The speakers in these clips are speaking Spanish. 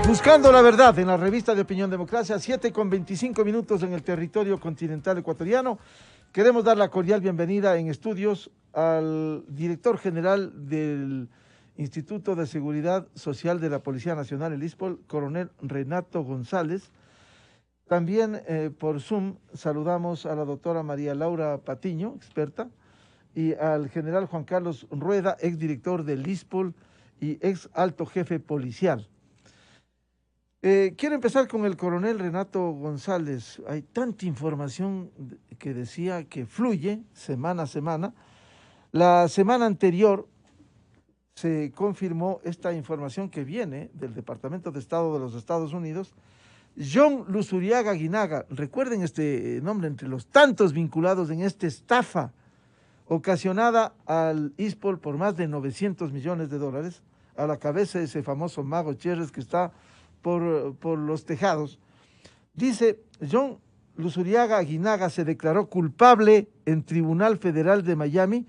Buscando la verdad en la revista de Opinión Democracia, 7:25 en el territorio continental ecuatoriano. Queremos dar la cordial bienvenida en estudios al director general del Instituto de Seguridad Social de la Policía Nacional, el ISPOL, coronel Renato González. También por Zoom saludamos a la doctora María Laura Patiño, experta, y al general Juan Carlos Rueda, exdirector del ISPOL y ex alto jefe policial. Quiero empezar con el coronel Renato González. Hay tanta información que decía que fluye semana a semana. La semana anterior se confirmó esta información que viene del Departamento de Estado de los Estados Unidos. John Luzuriaga Aguinaga, recuerden este nombre entre los tantos vinculados en esta estafa ocasionada al ISPOL por más de 900 millones de dólares, a la cabeza de ese famoso mago Cherres que está por los tejados. Dice, John Luzuriaga Aguinaga se declaró culpable en Tribunal Federal de Miami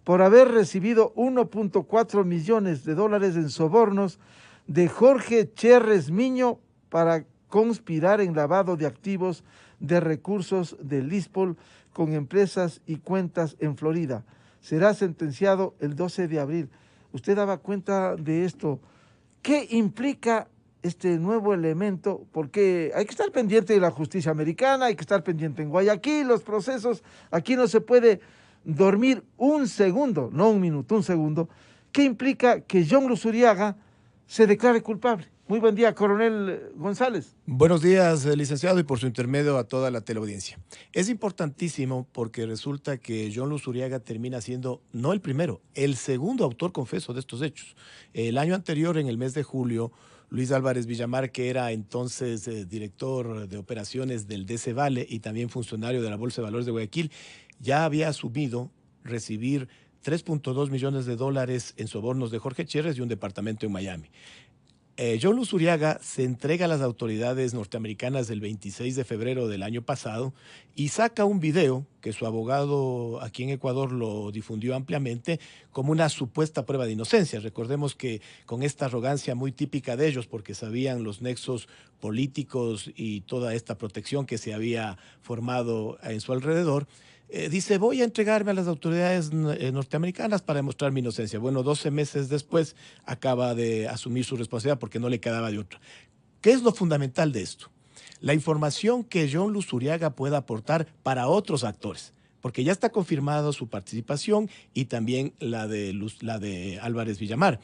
por haber recibido 1.4 millones de dólares en sobornos de Jorge Cherres Miño para conspirar en lavado de activos de recursos del ISPOL con empresas y cuentas en Florida. Será sentenciado el 12 de abril. Usted daba cuenta de esto. ¿Qué implica este nuevo elemento? Porque hay que estar pendiente de la justicia americana, hay que estar pendiente en Guayaquil, los procesos. Aquí no se puede dormir un segundo, no un minuto, un segundo. ¿Qué implica que John Luzuriaga se declare culpable? Muy buen día, coronel González. Buenos días, licenciado, y por su intermedio a toda la teleaudiencia. Es importantísimo porque resulta que John Luzuriaga termina siendo, no el primero, el segundo autor confeso de estos hechos. El año anterior, en el mes de julio, Luis Álvarez Villamar, que era entonces director de operaciones del DC Vale y también funcionario de la Bolsa de Valores de Guayaquil, ya había asumido recibir 3.2 millones de dólares en sobornos de Jorge Cherres y un departamento en Miami. John Luzuriaga se entrega a las autoridades norteamericanas el 26 de febrero del año pasado y saca un video que su abogado aquí en Ecuador lo difundió ampliamente como una supuesta prueba de inocencia. Recordemos que con esta arrogancia muy típica de ellos, porque sabían los nexos políticos y toda esta protección que se había formado en su alrededor, dice, voy a entregarme a las autoridades norteamericanas para demostrar mi inocencia. Bueno, 12 meses después acaba de asumir su responsabilidad porque no le quedaba de otra. ¿Qué es lo fundamental de esto? La información que John Luzuriaga pueda aportar para otros actores, porque ya está confirmado su participación y también la de Álvarez Villamar.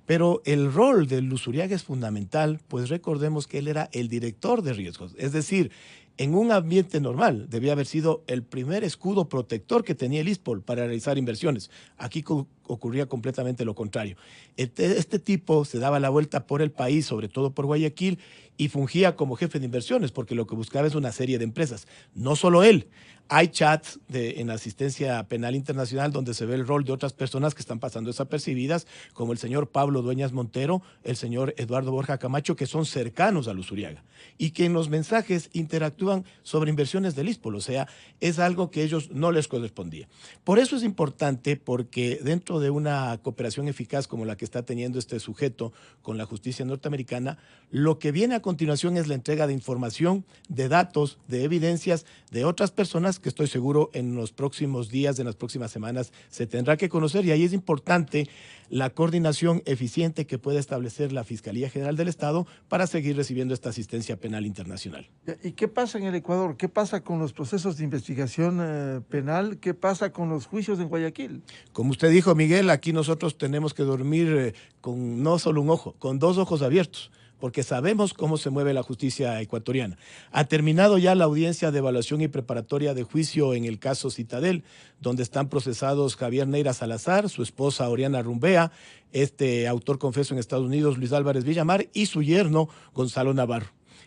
Pero el rol de Luzuriaga es fundamental, pues recordemos que él era el director de riesgos, es decir, en un ambiente normal debía haber sido el primer escudo protector que tenía el ISPOL para realizar inversiones. Aquí ocurría completamente lo contrario. Este tipo se daba la vuelta por el país, sobre todo por Guayaquil, y fungía como jefe de inversiones, porque lo que buscaba es una serie de empresas. No solo él. Hay chats en asistencia penal internacional donde se ve el rol de otras personas que están pasando desapercibidas, como el señor Pablo Dueñas Montero, el señor Eduardo Borja Camacho, que son cercanos a Luzuriaga y que en los mensajes interactúan sobre inversiones del ISPOL, o sea, es algo que a ellos no les correspondía. Por eso es importante, porque dentro de una cooperación eficaz como la que está teniendo este sujeto con la justicia norteamericana, lo que viene a continuación es la entrega de información, de datos, de evidencias de otras personas que estoy seguro en los próximos días, en las próximas semanas, se tendrá que conocer, y ahí es importante la coordinación eficiente que pueda establecer la Fiscalía General del Estado para seguir recibiendo esta asistencia penal internacional. ¿Y qué pasa en el Ecuador? ¿Qué pasa con los procesos de investigación penal? ¿Qué pasa con los juicios en Guayaquil? Como usted dijo, Miguel, aquí nosotros tenemos que dormir con no solo un ojo, con dos ojos abiertos, porque sabemos cómo se mueve la justicia ecuatoriana. Ha terminado ya la audiencia de evaluación y preparatoria de juicio en el caso Citadel, donde están procesados Javier Neira Salazar, su esposa Oriana Rumbea, este autor confeso en Estados Unidos, Luis Álvarez Villamar, y su yerno, Gonzalo Navarro.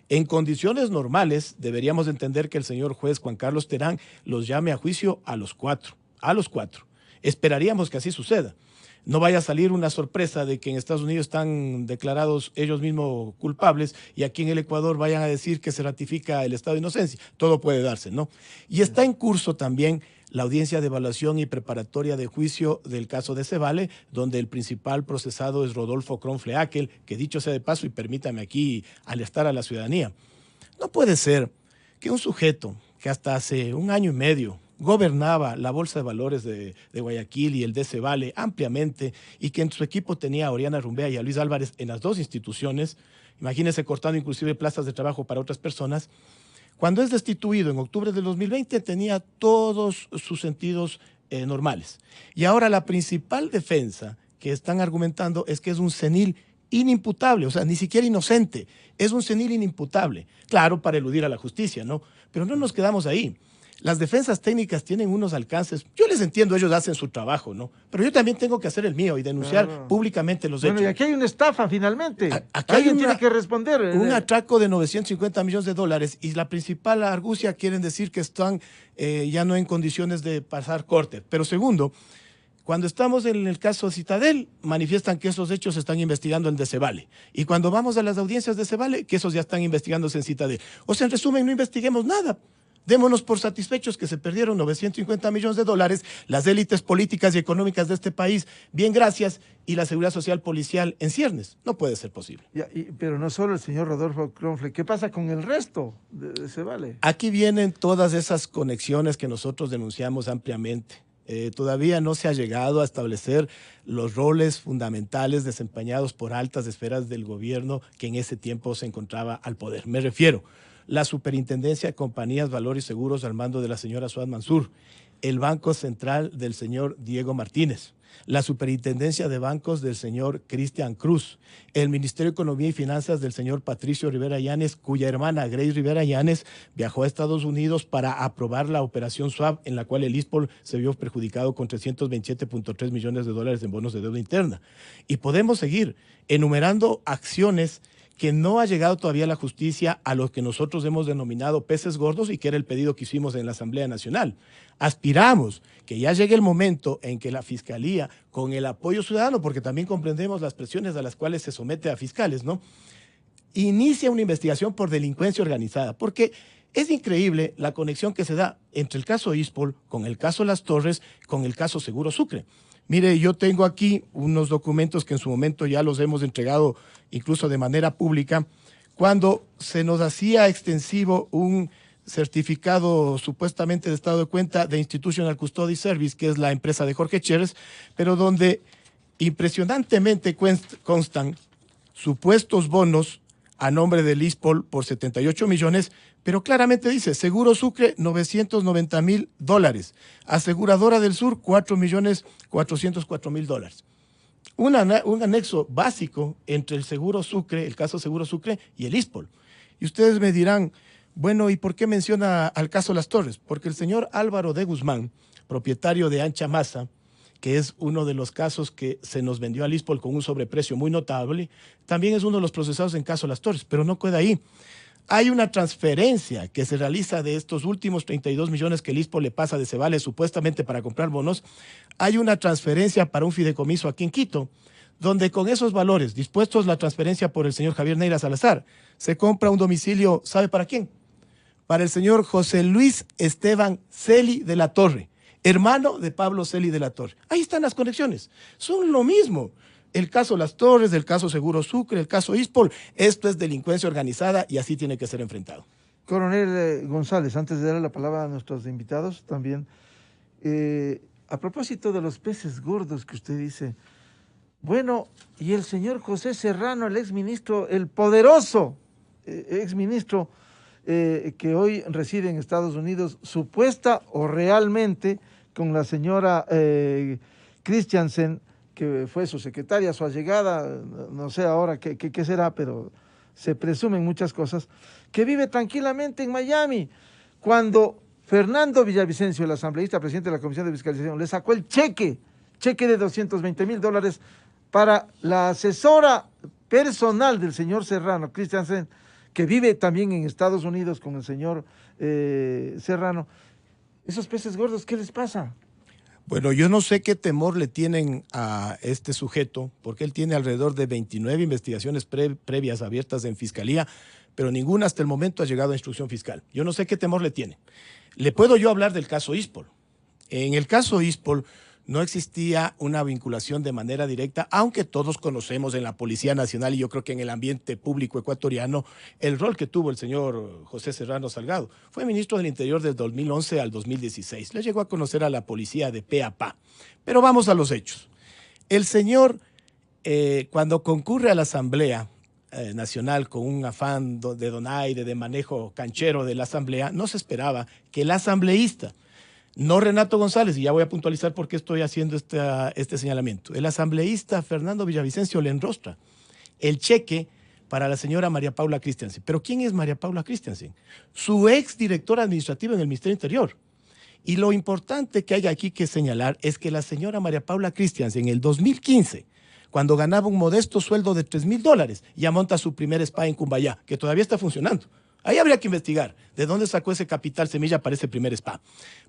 En condiciones normales, deberíamos entender que el señor juez Juan Carlos Terán los llame a juicio a los cuatro. Esperaríamos que así suceda. No vaya a salir una sorpresa de que en Estados Unidos están declarados ellos mismos culpables y aquí en el Ecuador vayan a decir que se ratifica el estado de inocencia. Todo puede darse, ¿no? Y está en curso también la audiencia de evaluación y preparatoria de juicio del caso de Cevale, donde el principal procesado es Rodolfo Kronfleakel, que dicho sea de paso, y permítame aquí alertar a la ciudadanía, no puede ser que un sujeto que hasta hace un año y medio gobernaba la Bolsa de Valores de Guayaquil y el de Cevale ampliamente, y que en su equipo tenía a Oriana Rumbea y a Luis Álvarez en las dos instituciones, imagínense cortando inclusive plazas de trabajo para otras personas, cuando es destituido en octubre del 2020 tenía todos sus sentidos normales. Y ahora la principal defensa que están argumentando es que es un senil inimputable, o sea, ni siquiera inocente, es un senil inimputable. Claro, para eludir a la justicia, ¿no? Pero no nos quedamos ahí. Las defensas técnicas tienen unos alcances, yo les entiendo, ellos hacen su trabajo, ¿no? Pero yo también tengo que hacer el mío y denunciar públicamente los hechos. Bueno, y aquí hay una estafa finalmente. Aquí alguien tiene que responder. Un atraco de 950 millones de dólares y la principal argucia quieren decir que están ya no en condiciones de pasar corte. Pero segundo, cuando estamos en el caso Citadel, manifiestan que esos hechos se están investigando en de Cevale. Y cuando vamos a las audiencias de Cevale, que esos ya están investigándose en Citadel. O sea, en resumen, no investiguemos nada. Démonos por satisfechos que se perdieron 950 millones de dólares, las élites políticas y económicas de este país, bien gracias, y la seguridad social policial en ciernes. No puede ser posible. Pero no solo el señor Rodolfo Kronfle, ¿qué pasa con el resto de Cevale? Aquí vienen todas esas conexiones que nosotros denunciamos ampliamente. Todavía no se ha llegado a establecer los roles fundamentales desempeñados por altas esferas del gobierno que en ese tiempo se encontraba al poder. Me refiero la Superintendencia de Compañías, Valores y Seguros al mando de la señora Suad Mansur, el Banco Central del señor Diego Martínez, la Superintendencia de Bancos del señor Cristian Cruz, el Ministerio de Economía y Finanzas del señor Patricio Rivera Llanes, cuya hermana Grace Rivera Llanes viajó a Estados Unidos para aprobar la operación SWAP, en la cual el ISPOL se vio perjudicado con 327.3 millones de dólares en bonos de deuda interna. Y podemos seguir enumerando acciones que no ha llegado todavía a la justicia a lo que nosotros hemos denominado peces gordos y que era el pedido que hicimos en la Asamblea Nacional. Aspiramos que ya llegue el momento en que la Fiscalía, con el apoyo ciudadano, porque también comprendemos las presiones a las cuales se somete a fiscales, ¿no?, inicia una investigación por delincuencia organizada, porque es increíble la conexión que se da entre el caso ISPOL, con el caso Las Torres, con el caso Seguro Sucre. Mire, yo tengo aquí unos documentos que en su momento ya los hemos entregado incluso de manera pública, cuando se nos hacía extensivo un certificado supuestamente de estado de cuenta de Institutional Custody Service, que es la empresa de Jorge Chérez, pero donde impresionantemente constan supuestos bonos a nombre del ISPOL por 78 millones, pero claramente dice Seguro Sucre 990.000 dólares, Aseguradora del Sur 4.404.000 dólares. Un anexo básico entre el Seguro Sucre, el caso Seguro Sucre y el ISPOL. Y ustedes me dirán, bueno, ¿y por qué menciona al caso Las Torres? Porque el señor Álvaro de Guzmán, propietario de Ancha Masa, que es uno de los casos que se nos vendió al ISPOL con un sobreprecio muy notable, también es uno de los procesados en caso Las Torres, pero no queda ahí. Hay una transferencia que se realiza de estos últimos 32 millones que el ISPOL le pasa de Cevale supuestamente para comprar bonos. Hay una transferencia para un fideicomiso aquí en Quito, donde con esos valores, dispuestos la transferencia por el señor Javier Neira Salazar, se compra un domicilio, ¿sabe para quién? Para el señor José Luis Esteban Celi de la Torre, hermano de Pablo Celi de la Torre. Ahí están las conexiones, son lo mismo. El caso Las Torres, el caso Seguro Sucre, el caso ISPOL, esto es delincuencia organizada y así tiene que ser enfrentado. Coronel González, antes de darle la palabra a nuestros invitados también, a propósito de los peces gordos que usted dice, bueno, y el señor José Serrano, el exministro, el poderoso exministro que hoy reside en Estados Unidos, supuesta o realmente con la señora Christiansen, que fue su secretaria, su allegada, no sé ahora qué será, pero se presumen muchas cosas, que vive tranquilamente en Miami, cuando Fernando Villavicencio, el asambleísta presidente de la Comisión de Fiscalización, le sacó el cheque de 220.000 dólares para la asesora personal del señor Serrano, Christiansen, que vive también en Estados Unidos con el señor Serrano. Esos peces gordos, ¿qué les pasa? Bueno, yo no sé qué temor le tienen a este sujeto, porque él tiene alrededor de 29 investigaciones previas abiertas en Fiscalía, pero ninguna hasta el momento ha llegado a instrucción fiscal. Yo no sé qué temor le tiene. Le puedo yo hablar del caso ISPOL. En el caso ISPOL no existía una vinculación de manera directa, aunque todos conocemos en la Policía Nacional y yo creo que en el ambiente público ecuatoriano el rol que tuvo el señor José Serrano Salgado. Fue ministro del Interior desde 2011 al 2016. Le llegó a conocer a la policía de pe a pa. Pero vamos a los hechos. El señor, cuando concurre a la Asamblea Nacional con un afán de donaire, de manejo canchero de la Asamblea, no se esperaba que el asambleísta, no Renato González, y ya voy a puntualizar por qué estoy haciendo este señalamiento, el asambleísta Fernando Villavicencio le enrostra el cheque para la señora María Paula Christiansen. ¿Pero quién es María Paula Christiansen? Su ex directora administrativa en el Ministerio Interior. Y lo importante que hay aquí que señalar es que la señora María Paula Christiansen en el 2015, cuando ganaba un modesto sueldo de $3,000, ya monta su primer spa en Cumbayá, que todavía está funcionando. Ahí habría que investigar de dónde sacó ese capital semilla para ese primer spa.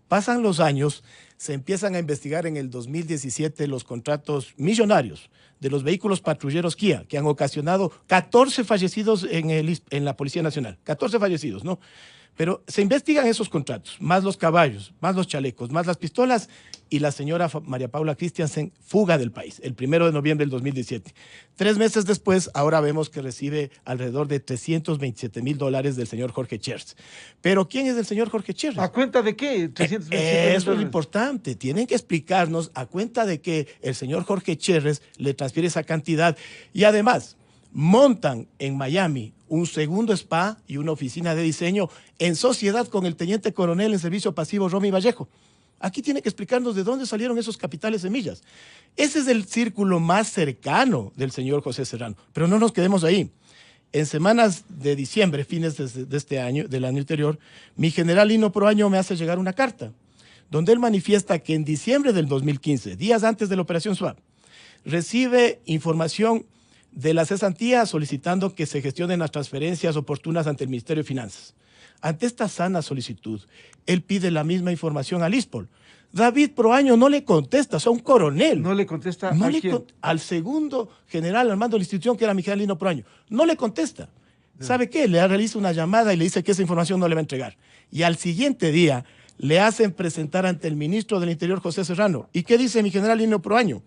Pasan los años, se empiezan a investigar en el 2017 los contratos millonarios de los vehículos patrulleros Kia, que han ocasionado 14 fallecidos en la Policía Nacional. 14 fallecidos, ¿no? Pero se investigan esos contratos, más los caballos, más los chalecos, más las pistolas, y la señora María Paula Christiansen fuga del país, el 1 de noviembre del 2017. 3 meses después, ahora vemos que recibe alrededor de $327,000 del señor Jorge Chers. Pero ¿quién es el señor Jorge Chers? ¿A cuenta de qué? Eso es lo importante. Tienen que explicarnos a cuenta de que el señor Jorge Chers le transfiere esa cantidad. Y además, montan en Miami un segundo spa y una oficina de diseño en sociedad con el teniente coronel en servicio pasivo Romy Vallejo. Aquí tiene que explicarnos de dónde salieron esos capitales semillas. Ese es el círculo más cercano del señor José Serrano. Pero no nos quedemos ahí. En semanas de diciembre, fines de este año, del año anterior, mi general Lino Proaño me hace llegar una carta donde él manifiesta que en diciembre del 2015, días antes de la Operación SWAP, recibe información de la cesantía solicitando que se gestionen las transferencias oportunas ante el Ministerio de Finanzas. Ante esta sana solicitud, él pide la misma información al ISPOL. David Proaño no le contesta, o sea, un coronel. No le contesta ¿a quién? Al segundo general al mando de la institución, que era Miguel Lino Proaño. No le contesta. ¿Sabe qué? Le realiza una llamada y le dice que esa información no le va a entregar. Y al siguiente día le hacen presentar ante el ministro del Interior, José Serrano. ¿Y qué dice mi general Lino Proaño?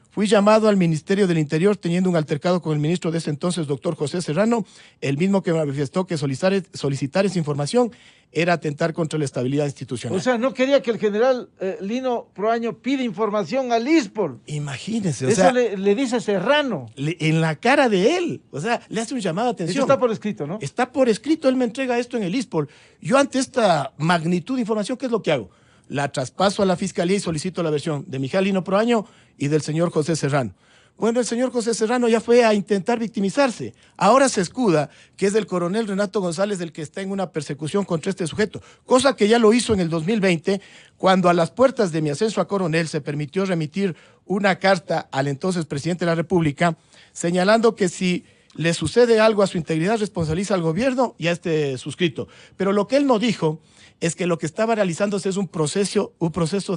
Fui llamado al Ministerio del Interior teniendo un altercado con el ministro de ese entonces, doctor José Serrano, el mismo que manifestó que solicitar esa información era atentar contra la estabilidad institucional. O sea, no quería que el general Lino Proaño pida información al ISPOL. Imagínese. Eso le dice Serrano. En la cara de él. O sea, le hace un llamado de atención. Eso está por escrito, ¿no? Está por escrito, él me entrega esto en el ISPOL. Yo ante esta magnitud de información, ¿qué es lo que hago? La traspaso a la Fiscalía y solicito la versión de Miguel Lino Proaño y del señor José Serrano. Bueno, el señor José Serrano ya fue a intentar victimizarse. Ahora se escuda que es el coronel Renato González el que está en una persecución contra este sujeto, cosa que ya lo hizo en el 2020, cuando a las puertas de mi ascenso a coronel se permitió remitir una carta al entonces presidente de la República señalando que si le sucede algo a su integridad responsabiliza al gobierno y a este suscrito. Pero lo que él no dijo es que lo que estaba realizándose es un proceso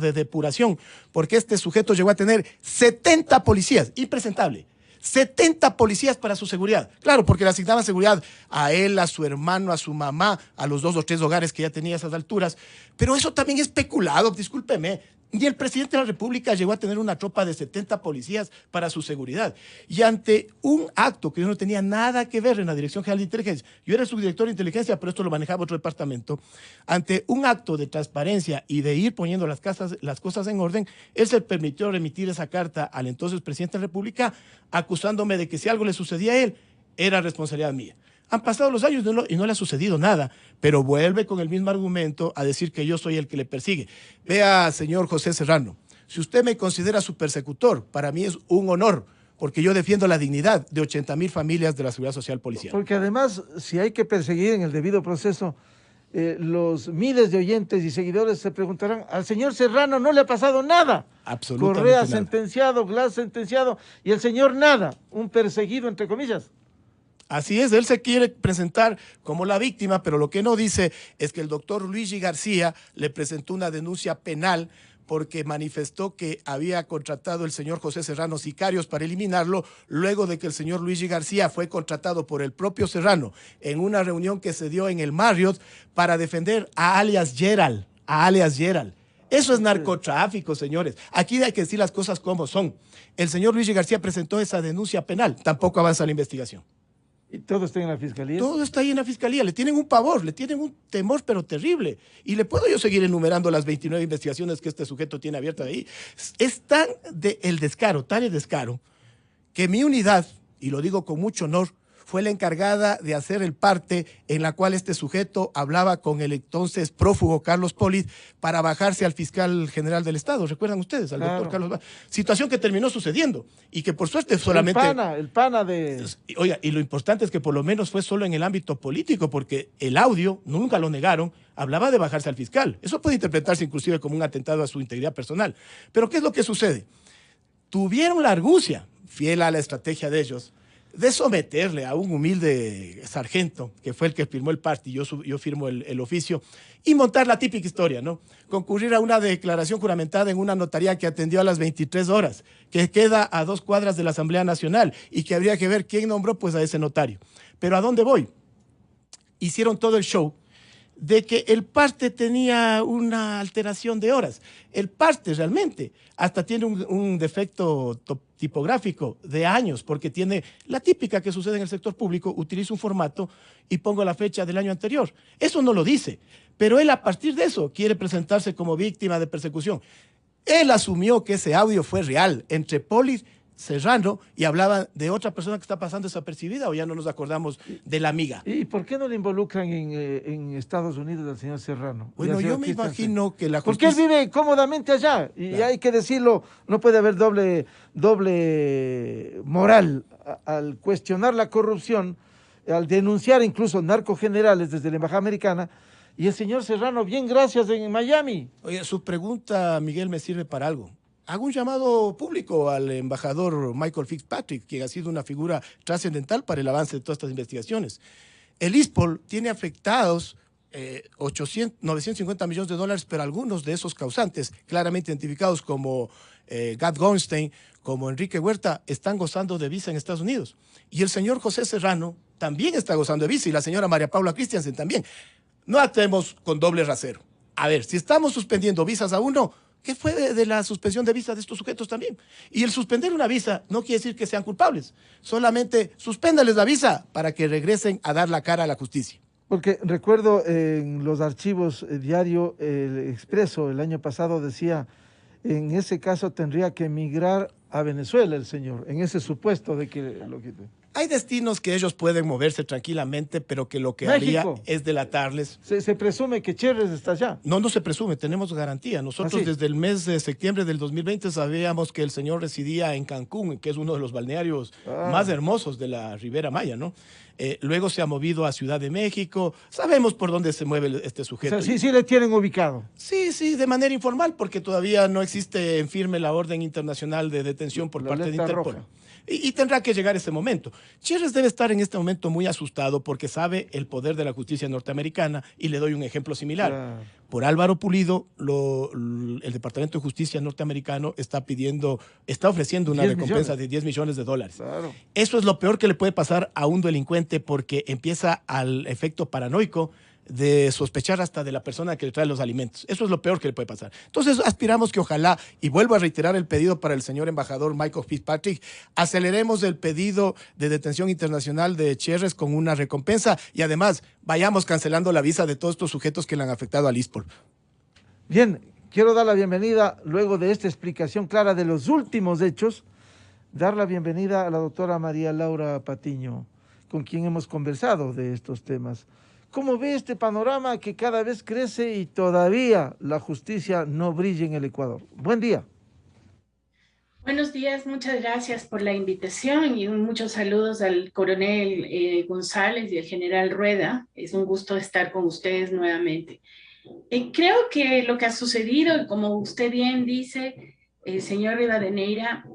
de depuración, porque este sujeto llegó a tener 70 policías, impresentable, 70 policías para su seguridad. Claro, porque le asignaban seguridad a él, a su hermano, a su mamá, a los 2 o 3 hogares que ya tenía a esas alturas. Pero eso también es peculado, discúlpeme. Ni el presidente de la República llegó a tener una tropa de 70 policías para su seguridad. Y ante un acto que yo no tenía nada que ver en la Dirección General de Inteligencia, yo era el subdirector de inteligencia, pero esto lo manejaba otro departamento, ante un acto de transparencia y de ir poniendo las cosas en orden, él se permitió remitir esa carta al entonces presidente de la República, acusándome de que si algo le sucedía a él, era responsabilidad mía. Han pasado los años y no le ha sucedido nada, pero vuelve con el mismo argumento a decir que yo soy el que le persigue. Vea, señor José Serrano, si usted me considera su persecutor, para mí es un honor, porque yo defiendo la dignidad de 80,000 familias de la Seguridad Social Policial. Porque además, si hay que perseguir en el debido proceso, los miles de oyentes y seguidores se preguntarán, al señor Serrano no le ha pasado nada. Absolutamente Correa nada. sentenciado, Glass sentenciado, y el señor nada, un perseguido entre comillas. Así es, él se quiere presentar como la víctima, pero lo que no dice es que el doctor Luigi García le presentó una denuncia penal porque manifestó que había contratado el señor José Serrano sicarios para eliminarlo, luego de que el señor Luigi García fue contratado por el propio Serrano en una reunión que se dio en el Marriott para defender a alias Gerald, Eso es narcotráfico, señores. Aquí hay que decir las cosas como son. El señor Luigi García presentó esa denuncia penal. Tampoco avanza la investigación. ¿Y todo está en la fiscalía? Todo está ahí en la fiscalía. Le tienen un pavor, le tienen un temor, pero terrible. Y le puedo yo seguir enumerando las 29 investigaciones que este sujeto tiene abiertas ahí. Es tan el descaro, tan el descaro, que mi unidad, y lo digo con mucho honor, fue la encargada de hacer el parte en la cual este sujeto hablaba con el entonces prófugo Carlos Polit para bajarse al fiscal general del Estado. ¿Recuerdan ustedes? Al doctor Carlos. Situación que terminó sucediendo y que por suerte solamente... El pana de... Oiga, y lo importante es que por lo menos fue solo en el ámbito político, porque el audio, nunca lo negaron, hablaba de bajarse al fiscal. Eso puede interpretarse inclusive como un atentado a su integridad personal. Pero ¿qué es lo que sucede? Tuvieron la argucia, fiel a la estrategia de ellos, de someterle a un humilde sargento, que fue el que firmó el parte y yo firmo el oficio, y montar la típica historia, ¿no? Concurrir a una declaración juramentada en una notaría que atendió a las 23 horas, que queda a 2 cuadras de la Asamblea Nacional y que habría que ver quién nombró pues a ese notario. Pero ¿a dónde voy? Hicieron todo el show de que el parte tenía una alteración de horas. El parte realmente hasta tiene un defecto tipográfico de años, porque tiene la típica que sucede en el sector público, utilizo un formato y pongo la fecha del año anterior. Eso no lo dice, pero él a partir de eso quiere presentarse como víctima de persecución. Él asumió que ese audio fue real entre Polit, Serrano, y hablaba de otra persona que está pasando desapercibida, o ya no nos acordamos de la amiga. ¿Y por qué no le involucran en Estados Unidos al señor Serrano? Bueno, yo me imagino que la justicia... Porque él vive cómodamente allá, y claro, hay que decirlo, no puede haber doble moral al cuestionar la corrupción, al denunciar incluso narcogenerales desde la Embajada Americana, y el señor Serrano, bien gracias, en Miami. Oye, su pregunta, Miguel, me sirve para algo. Hago un llamado público al embajador Michael Fitzpatrick, que ha sido una figura trascendental para el avance de todas estas investigaciones. El ISPOL tiene afectados 950 millones de dólares, pero algunos de esos causantes, claramente identificados como Gad Goldstein, como Enrique Huerta, están gozando de visa en Estados Unidos. Y el señor José Serrano también está gozando de visa, y la señora María Paula Christiansen también. No actuemos con doble rasero. A ver, si estamos suspendiendo visas a uno, ¿qué fue de la suspensión de visa de estos sujetos también? Y el suspender una visa no quiere decir que sean culpables. Solamente suspéndales la visa para que regresen a dar la cara a la justicia. Porque recuerdo en los archivos diario, el Expreso el año pasado decía, en ese caso tendría que emigrar a Venezuela el señor, en ese supuesto de que lo quite. Hay destinos que ellos pueden moverse tranquilamente, pero que lo que haría es delatarles. Se presume que Cherres está allá. No, no se presume, tenemos garantía. Nosotros desde el mes de septiembre del 2020 sabíamos que el señor residía en Cancún, que es uno de los balnearios más hermosos de la Ribera Maya, ¿no? Luego se ha movido a Ciudad de México. Sabemos por dónde se mueve este sujeto. O sea, sí le tienen ubicado. Sí, de manera informal, porque todavía no existe en firme la orden internacional de detención por parte de Interpol. Roja. Y tendrá que llegar ese momento. Cherres debe estar en este momento muy asustado porque sabe el poder de la justicia norteamericana, y le doy un ejemplo similar. Por Álvaro Pulido, el Departamento de Justicia norteamericano está ofreciendo una recompensa de $10 millones. Claro. Eso es lo peor que le puede pasar a un delincuente, porque empieza al efecto paranoico de sospechar hasta de la persona que le trae los alimentos. Eso es lo peor que le puede pasar. Entonces aspiramos que ojalá, y vuelvo a reiterar el pedido para el señor embajador Michael Fitzpatrick, aceleremos el pedido de detención internacional de Cherres con una recompensa, y además vayamos cancelando la visa de todos estos sujetos que le han afectado al ISPOL. Bien, quiero dar la bienvenida, luego de esta explicación clara de los últimos hechos, dar la bienvenida a la doctora María Laura Patiño, con quien hemos conversado de estos temas. ¿Cómo ve este panorama que cada vez crece y todavía la justicia no brilla en el Ecuador? Buen día. Buenos días, muchas gracias por la invitación y muchos saludos al coronel González y al general Rueda. Es un gusto estar con ustedes nuevamente. Creo que lo que ha sucedido, como usted bien dice, señor Rivadeneira,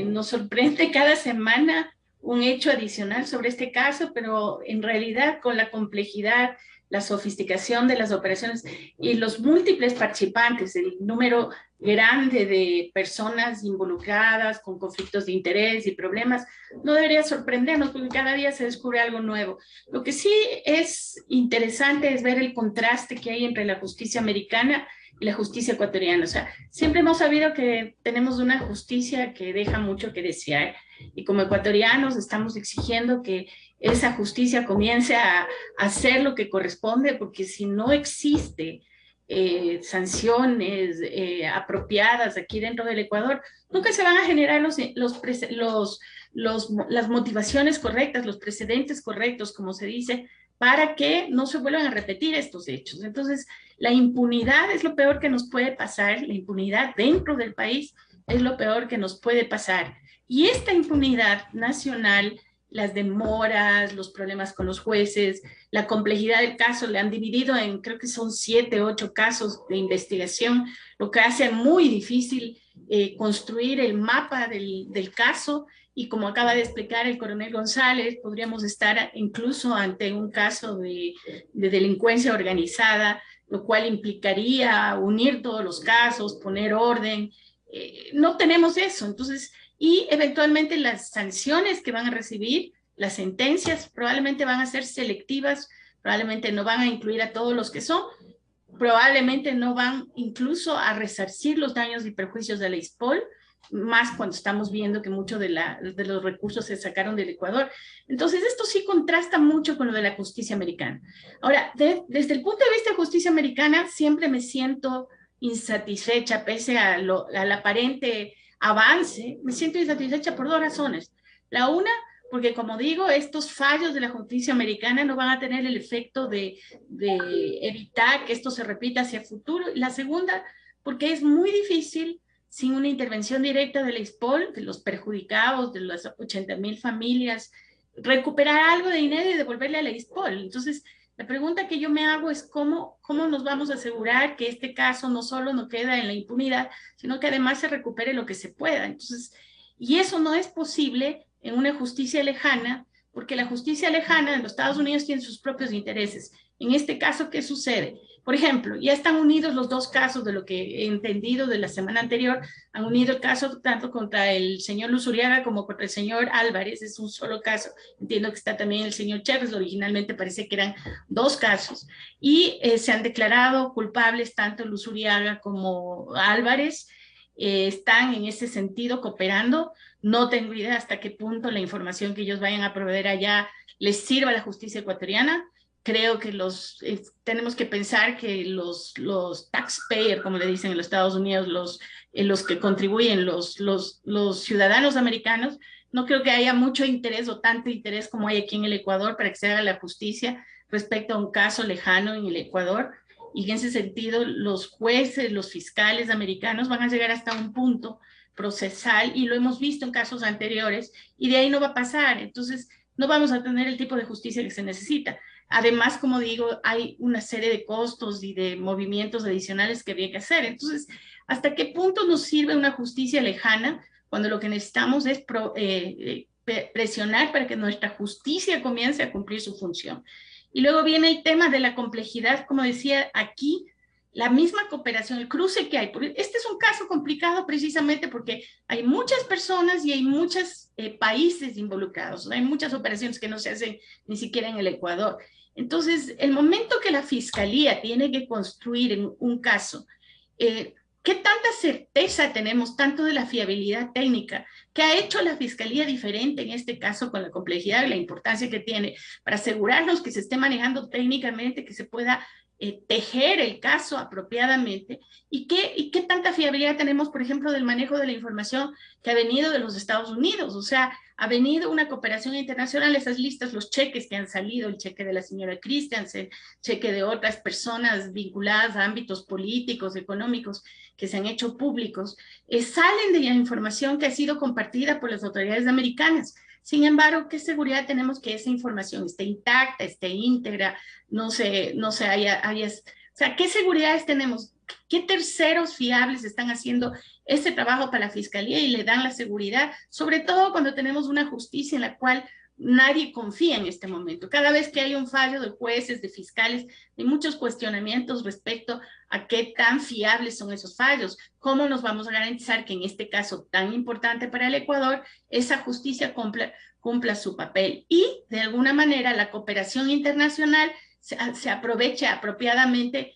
nos sorprende cada semana un hecho adicional sobre este caso, pero en realidad con la complejidad, la sofisticación de las operaciones y los múltiples participantes, el número grande de personas involucradas con conflictos de interés y problemas, no debería sorprendernos porque cada día se descubre algo nuevo. Lo que sí es interesante es ver el contraste que hay entre la justicia americana y la justicia ecuatoriana. O sea, siempre hemos sabido que tenemos una justicia que deja mucho que desear, y como ecuatorianos estamos exigiendo que esa justicia comience a hacer lo que corresponde, porque si no existe sanciones apropiadas aquí dentro del Ecuador, nunca se van a generar las motivaciones correctas, los precedentes correctos, como se dice, para que no se vuelvan a repetir estos hechos. Entonces, la impunidad es lo peor que nos puede pasar, la impunidad dentro del país es lo peor que nos puede pasar. Y esta impunidad nacional, las demoras, los problemas con los jueces, la complejidad del caso, le han dividido en, creo que son 7, 8 casos de investigación, lo que hace muy difícil construir el mapa del caso. Y como acaba de explicar el coronel González, podríamos estar incluso ante un caso de delincuencia organizada, lo cual implicaría unir todos los casos, poner orden. No tenemos eso. Entonces, y eventualmente las sanciones que van a recibir, las sentencias, probablemente van a ser selectivas, probablemente no van a incluir a todos los que son, probablemente no van incluso a resarcir los daños y perjuicios de la ISPOL, más cuando estamos viendo que muchos de los recursos se sacaron del Ecuador. Entonces, esto sí contrasta mucho con lo de la justicia americana. Ahora, desde el punto de vista de justicia americana, siempre me siento insatisfecha, pese al aparente avance, me siento insatisfecha por 2 razones. La una, porque como digo, estos fallos de la justicia americana no van a tener el efecto de evitar que esto se repita hacia el futuro. Y la segunda, porque es muy difícil, sin una intervención directa de la ISPOL, de los perjudicados, de las 80,000 familias, recuperar algo de dinero y devolverle a la ISPOL. Entonces, la pregunta que yo me hago es cómo nos vamos a asegurar que este caso no solo no queda en la impunidad, sino que además se recupere lo que se pueda. Entonces, y eso no es posible en una justicia lejana, porque la justicia lejana en los Estados Unidos tiene sus propios intereses. En este caso, ¿qué sucede? Por ejemplo, ya están unidos los 2 casos de lo que he entendido de la semana anterior, han unido el caso tanto contra el señor Luzuriaga como contra el señor Álvarez, es un solo caso. Entiendo que está también el señor Chávez, originalmente parece que eran 2 casos, y se han declarado culpables tanto Luzuriaga como Álvarez. Están en ese sentido cooperando. No tengo idea hasta qué punto la información que ellos vayan a proveer allá les sirva a la justicia ecuatoriana. Creo que tenemos que pensar que los taxpayers, como le dicen en los Estados Unidos, los que contribuyen, los ciudadanos americanos, no creo que haya mucho interés o tanto interés como hay aquí en el Ecuador para que se haga la justicia respecto a un caso lejano en el Ecuador. Y en ese sentido, los jueces, los fiscales americanos van a llegar hasta un punto procesal, y lo hemos visto en casos anteriores, y de ahí no va a pasar. Entonces, no vamos a tener el tipo de justicia que se necesita. Además, como digo, hay una serie de costos y de movimientos adicionales que habría que hacer. Entonces, ¿hasta qué punto nos sirve una justicia lejana cuando lo que necesitamos es presionar para que nuestra justicia comience a cumplir su función? Y luego viene el tema de la complejidad, como decía aquí, la misma cooperación, el cruce que hay. Este es un caso complicado precisamente porque hay muchas personas y hay muchos países involucrados. Hay muchas operaciones que no se hacen ni siquiera en el Ecuador. Entonces, el momento que la fiscalía tiene que construir en un caso, ¿qué tanta certeza tenemos tanto de la fiabilidad técnica? ¿Qué ha hecho la fiscalía diferente en este caso con la complejidad y la importancia que tiene para asegurarnos que se esté manejando técnicamente, que se pueda tejer el caso apropiadamente? ¿Y qué tanta fiabilidad tenemos, por ejemplo, del manejo de la información que ha venido de los Estados Unidos? O sea, ha venido una cooperación internacional, esas listas, los cheques que han salido, el cheque de la señora Christiansen, cheque de otras personas vinculadas a ámbitos políticos, económicos, que se han hecho públicos, salen de la información que ha sido compartida por las autoridades americanas. Sin embargo, ¿qué seguridad tenemos que esa información esté intacta, esté íntegra, no se haya, o sea, ¿qué seguridades tenemos? ¿Qué terceros fiables están haciendo este trabajo para la fiscalía y le dan la seguridad? Sobre todo cuando tenemos una justicia en la cual nadie confía en este momento. Cada vez que hay un fallo de jueces, de fiscales, hay muchos cuestionamientos respecto a qué tan fiables son esos fallos. ¿Cómo nos vamos a garantizar que en este caso tan importante para el Ecuador, esa justicia cumpla su papel? Y de alguna manera la cooperación internacional se aproveche apropiadamente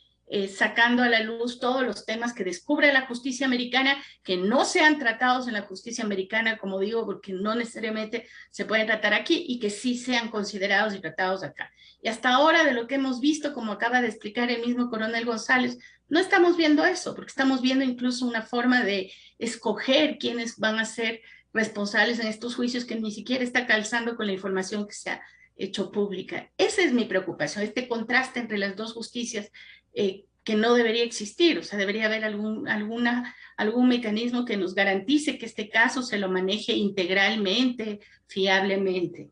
sacando a la luz todos los temas que descubre la justicia americana, que no sean tratados en la justicia americana, como digo, porque no necesariamente se pueden tratar aquí, y que sí sean considerados y tratados acá. Y hasta ahora, de lo que hemos visto, como acaba de explicar el mismo coronel González, no estamos viendo eso, porque estamos viendo incluso una forma de escoger quiénes van a ser responsables en estos juicios que ni siquiera está calzando con la información que se ha hecho pública. Esa es mi preocupación, este contraste entre las dos justicias que no debería existir. O sea, debería haber algún mecanismo que nos garantice que este caso se lo maneje integralmente, fiablemente.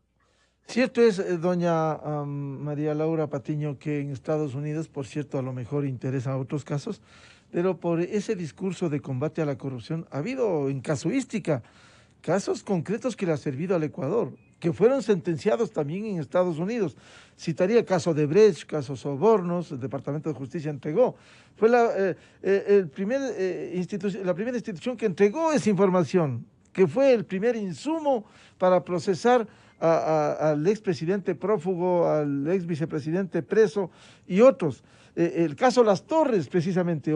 Cierto es, doña María Laura Patiño, que en Estados Unidos, por cierto, a lo mejor interesa a otros casos, pero por ese discurso de combate a la corrupción ha habido en casuística casos concretos que le ha servido al Ecuador, que fueron sentenciados también en Estados Unidos. Citaría el caso de Brecht, caso Sobornos, el Departamento de Justicia entregó. Fue la primera institución que entregó esa información, que fue el primer insumo para procesar al expresidente prófugo, al ex vicepresidente preso y otros. El caso Las Torres, precisamente,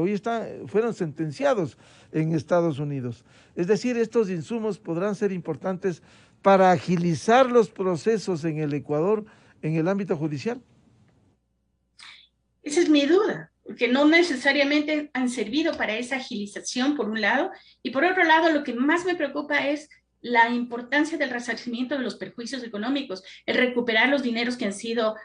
fueron sentenciados en Estados Unidos. Es decir, estos insumos podrán ser importantes para agilizar los procesos en el Ecuador en el ámbito judicial. Esa es mi duda, porque no necesariamente han servido para esa agilización, por un lado, y por otro lado, lo que más me preocupa es la importancia del resarcimiento de los perjuicios económicos, el recuperar los dineros que han sido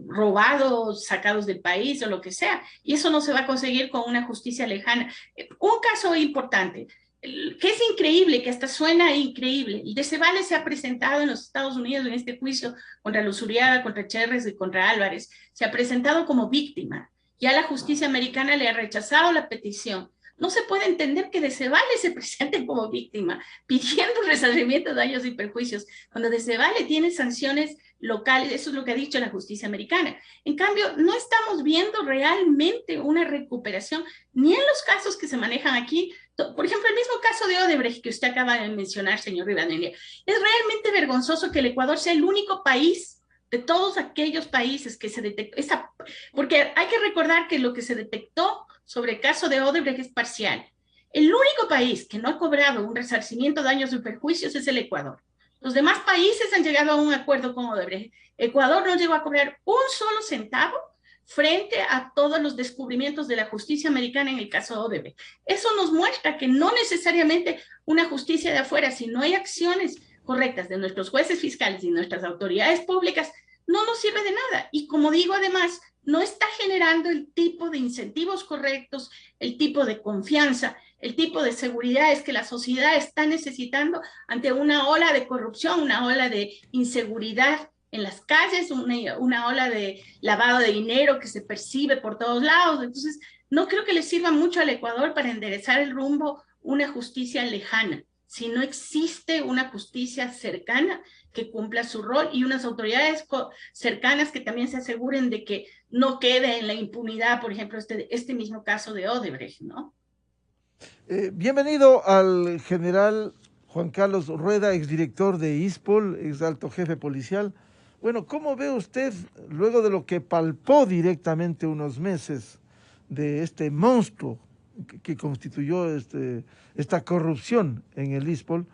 robados, sacados del país o lo que sea, y eso no se va a conseguir con una justicia lejana. Un caso importante, que es increíble, que hasta suena increíble, el de Cebales se ha presentado en los Estados Unidos en este juicio contra Luzuriaga, contra Cherres y contra Álvarez, se ha presentado como víctima, ya la justicia americana le ha rechazado la petición. No se puede entender que de Cebales se presenten como víctima, pidiendo resarcimiento de daños y perjuicios, cuando de Cebales tiene sanciones locales, eso es lo que ha dicho la justicia americana. En cambio, no estamos viendo realmente una recuperación, ni en los casos que se manejan aquí. Por ejemplo, el mismo caso de Odebrecht que usted acaba de mencionar, señor Rivadeneira. Es realmente vergonzoso que el Ecuador sea el único país de todos aquellos países que se detectó, porque hay que recordar que lo que se detectó sobre el caso de Odebrecht es parcial. El único país que no ha cobrado un resarcimiento de daños y perjuicios es el Ecuador. Los demás países han llegado a un acuerdo con Odebrecht. Ecuador no llegó a cobrar un solo centavo frente a todos los descubrimientos de la justicia americana en el caso de Odebrecht. Eso nos muestra que no necesariamente una justicia de afuera, si no hay acciones correctas de nuestros jueces fiscales y nuestras autoridades públicas, no nos sirve de nada. Y como digo, además, no está generando el tipo de incentivos correctos, el tipo de confianza, el tipo de seguridades que la sociedad está necesitando ante una ola de corrupción, una ola de inseguridad en las calles, una ola de lavado de dinero que se percibe por todos lados. Entonces, no creo que le sirva mucho al Ecuador para enderezar el rumbo una justicia lejana, si no existe una justicia cercana que cumpla su rol y unas autoridades cercanas que también se aseguren de que no quede en la impunidad, por ejemplo, este mismo caso de Odebrecht, ¿no? Bienvenido al general Juan Carlos Rueda, exdirector de ISPOL, ex alto jefe policial. Bueno, ¿cómo ve usted, luego de lo que palpó directamente unos meses de este monstruo que constituyó esta corrupción en el ISPOL,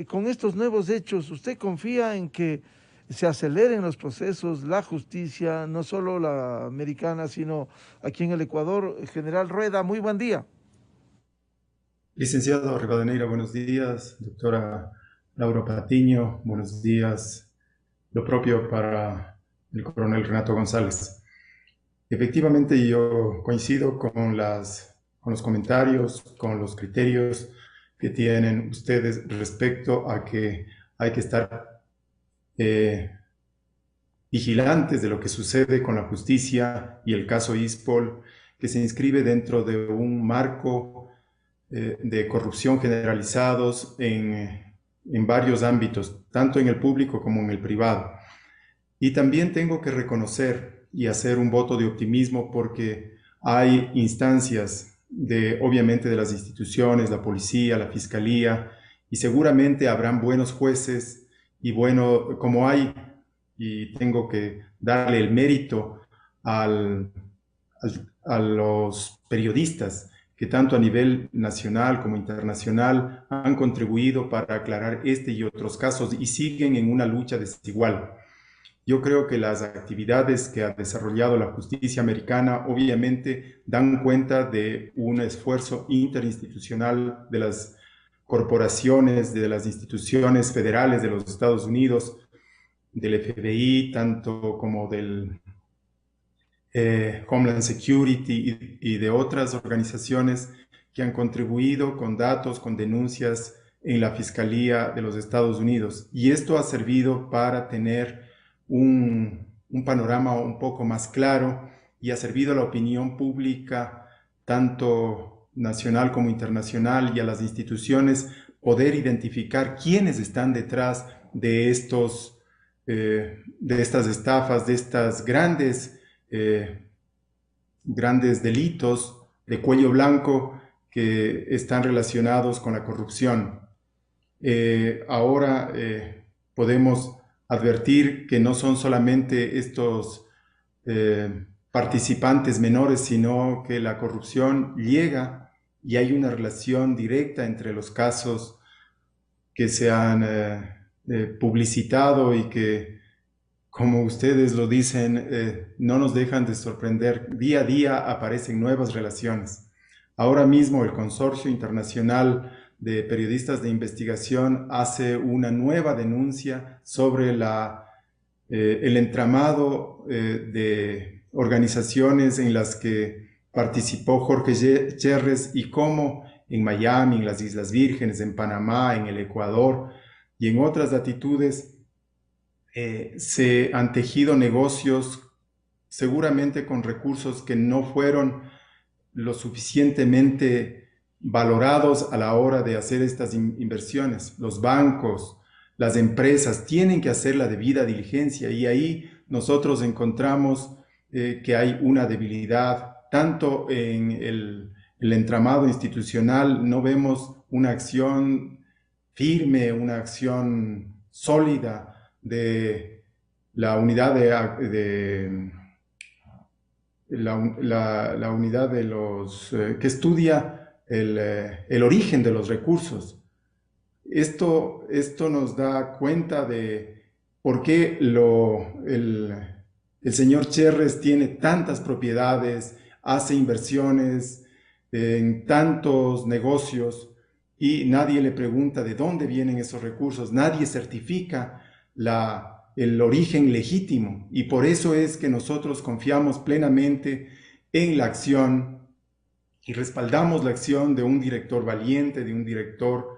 con estos nuevos hechos, usted confía en que se aceleren los procesos, la justicia, no solo la americana, sino aquí en el Ecuador? General Rueda, muy buen día. Licenciado Rivadeneira, buenos días. Doctora Laura Patiño, buenos días. Lo propio para el coronel Renato González. Efectivamente, yo coincido con los comentarios, con los criterios que tienen ustedes respecto a que hay que estar vigilantes de lo que sucede con la justicia y el caso ISPOL, que se inscribe dentro de un marco de corrupción generalizados en varios ámbitos, tanto en el público como en el privado. Y también tengo que reconocer y hacer un voto de optimismo porque hay instancias obviamente de las instituciones, la policía, la fiscalía, y seguramente habrán buenos jueces y y tengo que darle el mérito al a los periodistas que tanto a nivel nacional como internacional han contribuido para aclarar este y otros casos y siguen en una lucha desigual. Yo creo que las actividades que ha desarrollado la justicia americana obviamente dan cuenta de un esfuerzo interinstitucional de las corporaciones, de las instituciones federales de los Estados Unidos, del FBI, tanto como del Homeland Security y de otras organizaciones que han contribuido con datos, con denuncias en la Fiscalía de los Estados Unidos. Y esto ha servido para tener un panorama un poco más claro y ha servido a la opinión pública, tanto nacional como internacional, y a las instituciones poder identificar quiénes están detrás de estas estafas, de estas grandes delitos de cuello blanco que están relacionados con la corrupción. Ahora podemos advertir que no son solamente estos participantes menores, sino que la corrupción llega y hay una relación directa entre los casos que se han publicitado y que, como ustedes lo dicen, no nos dejan de sorprender. Día a día aparecen nuevas relaciones. Ahora mismo el Consorcio Internacional de Periodistas de Investigación hace una nueva denuncia sobre el entramado de organizaciones en las que participó Jorge Cherres y cómo en Miami, en las Islas Vírgenes, en Panamá, en el Ecuador y en otras latitudes se han tejido negocios seguramente con recursos que no fueron lo suficientemente valorados a la hora de hacer estas inversiones. Los bancos, las empresas tienen que hacer la debida diligencia y ahí nosotros encontramos que hay una debilidad tanto en el entramado institucional. No vemos una acción firme, una acción sólida de la unidad la unidad de los que estudia el origen de los recursos. Esto nos da cuenta de por qué el señor Cherres tiene tantas propiedades, hace inversiones en tantos negocios y nadie le pregunta de dónde vienen esos recursos, nadie certifica el origen legítimo, y por eso es que nosotros confiamos plenamente en la acción y respaldamos la acción de un director valiente, de un director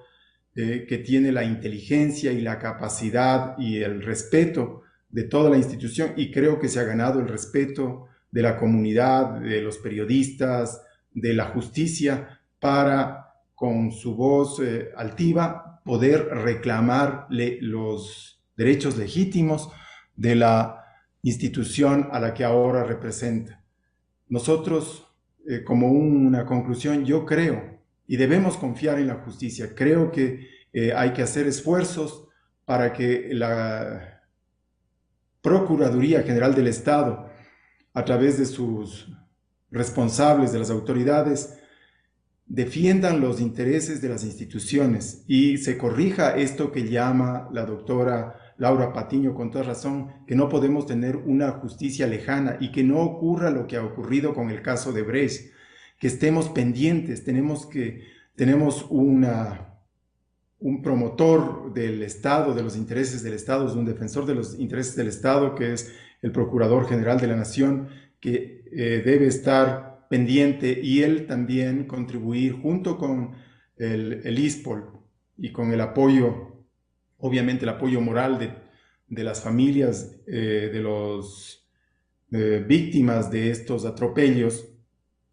que tiene la inteligencia y la capacidad y el respeto de toda la institución, y creo que se ha ganado el respeto de la comunidad, de los periodistas, de la justicia, para con su voz altiva poder reclamarle los derechos legítimos de la institución a la que ahora representa. Nosotros, como una conclusión, yo creo, y debemos confiar en la justicia, creo que hay que hacer esfuerzos para que la Procuraduría General del Estado, a través de sus responsables, de las autoridades, defiendan los intereses de las instituciones y se corrija esto que llama la doctora Laura Patiño con toda razón, que no podemos tener una justicia lejana y que no ocurra lo que ha ocurrido con el caso de Brecht, que estemos pendientes. Tenemos un promotor del Estado, de los intereses del Estado, un defensor de los intereses del Estado, que es el Procurador General de la Nación, que debe estar pendiente, y él también contribuir junto con el ISPOL y con el apoyo, obviamente el apoyo moral de las familias de los víctimas de estos atropellos.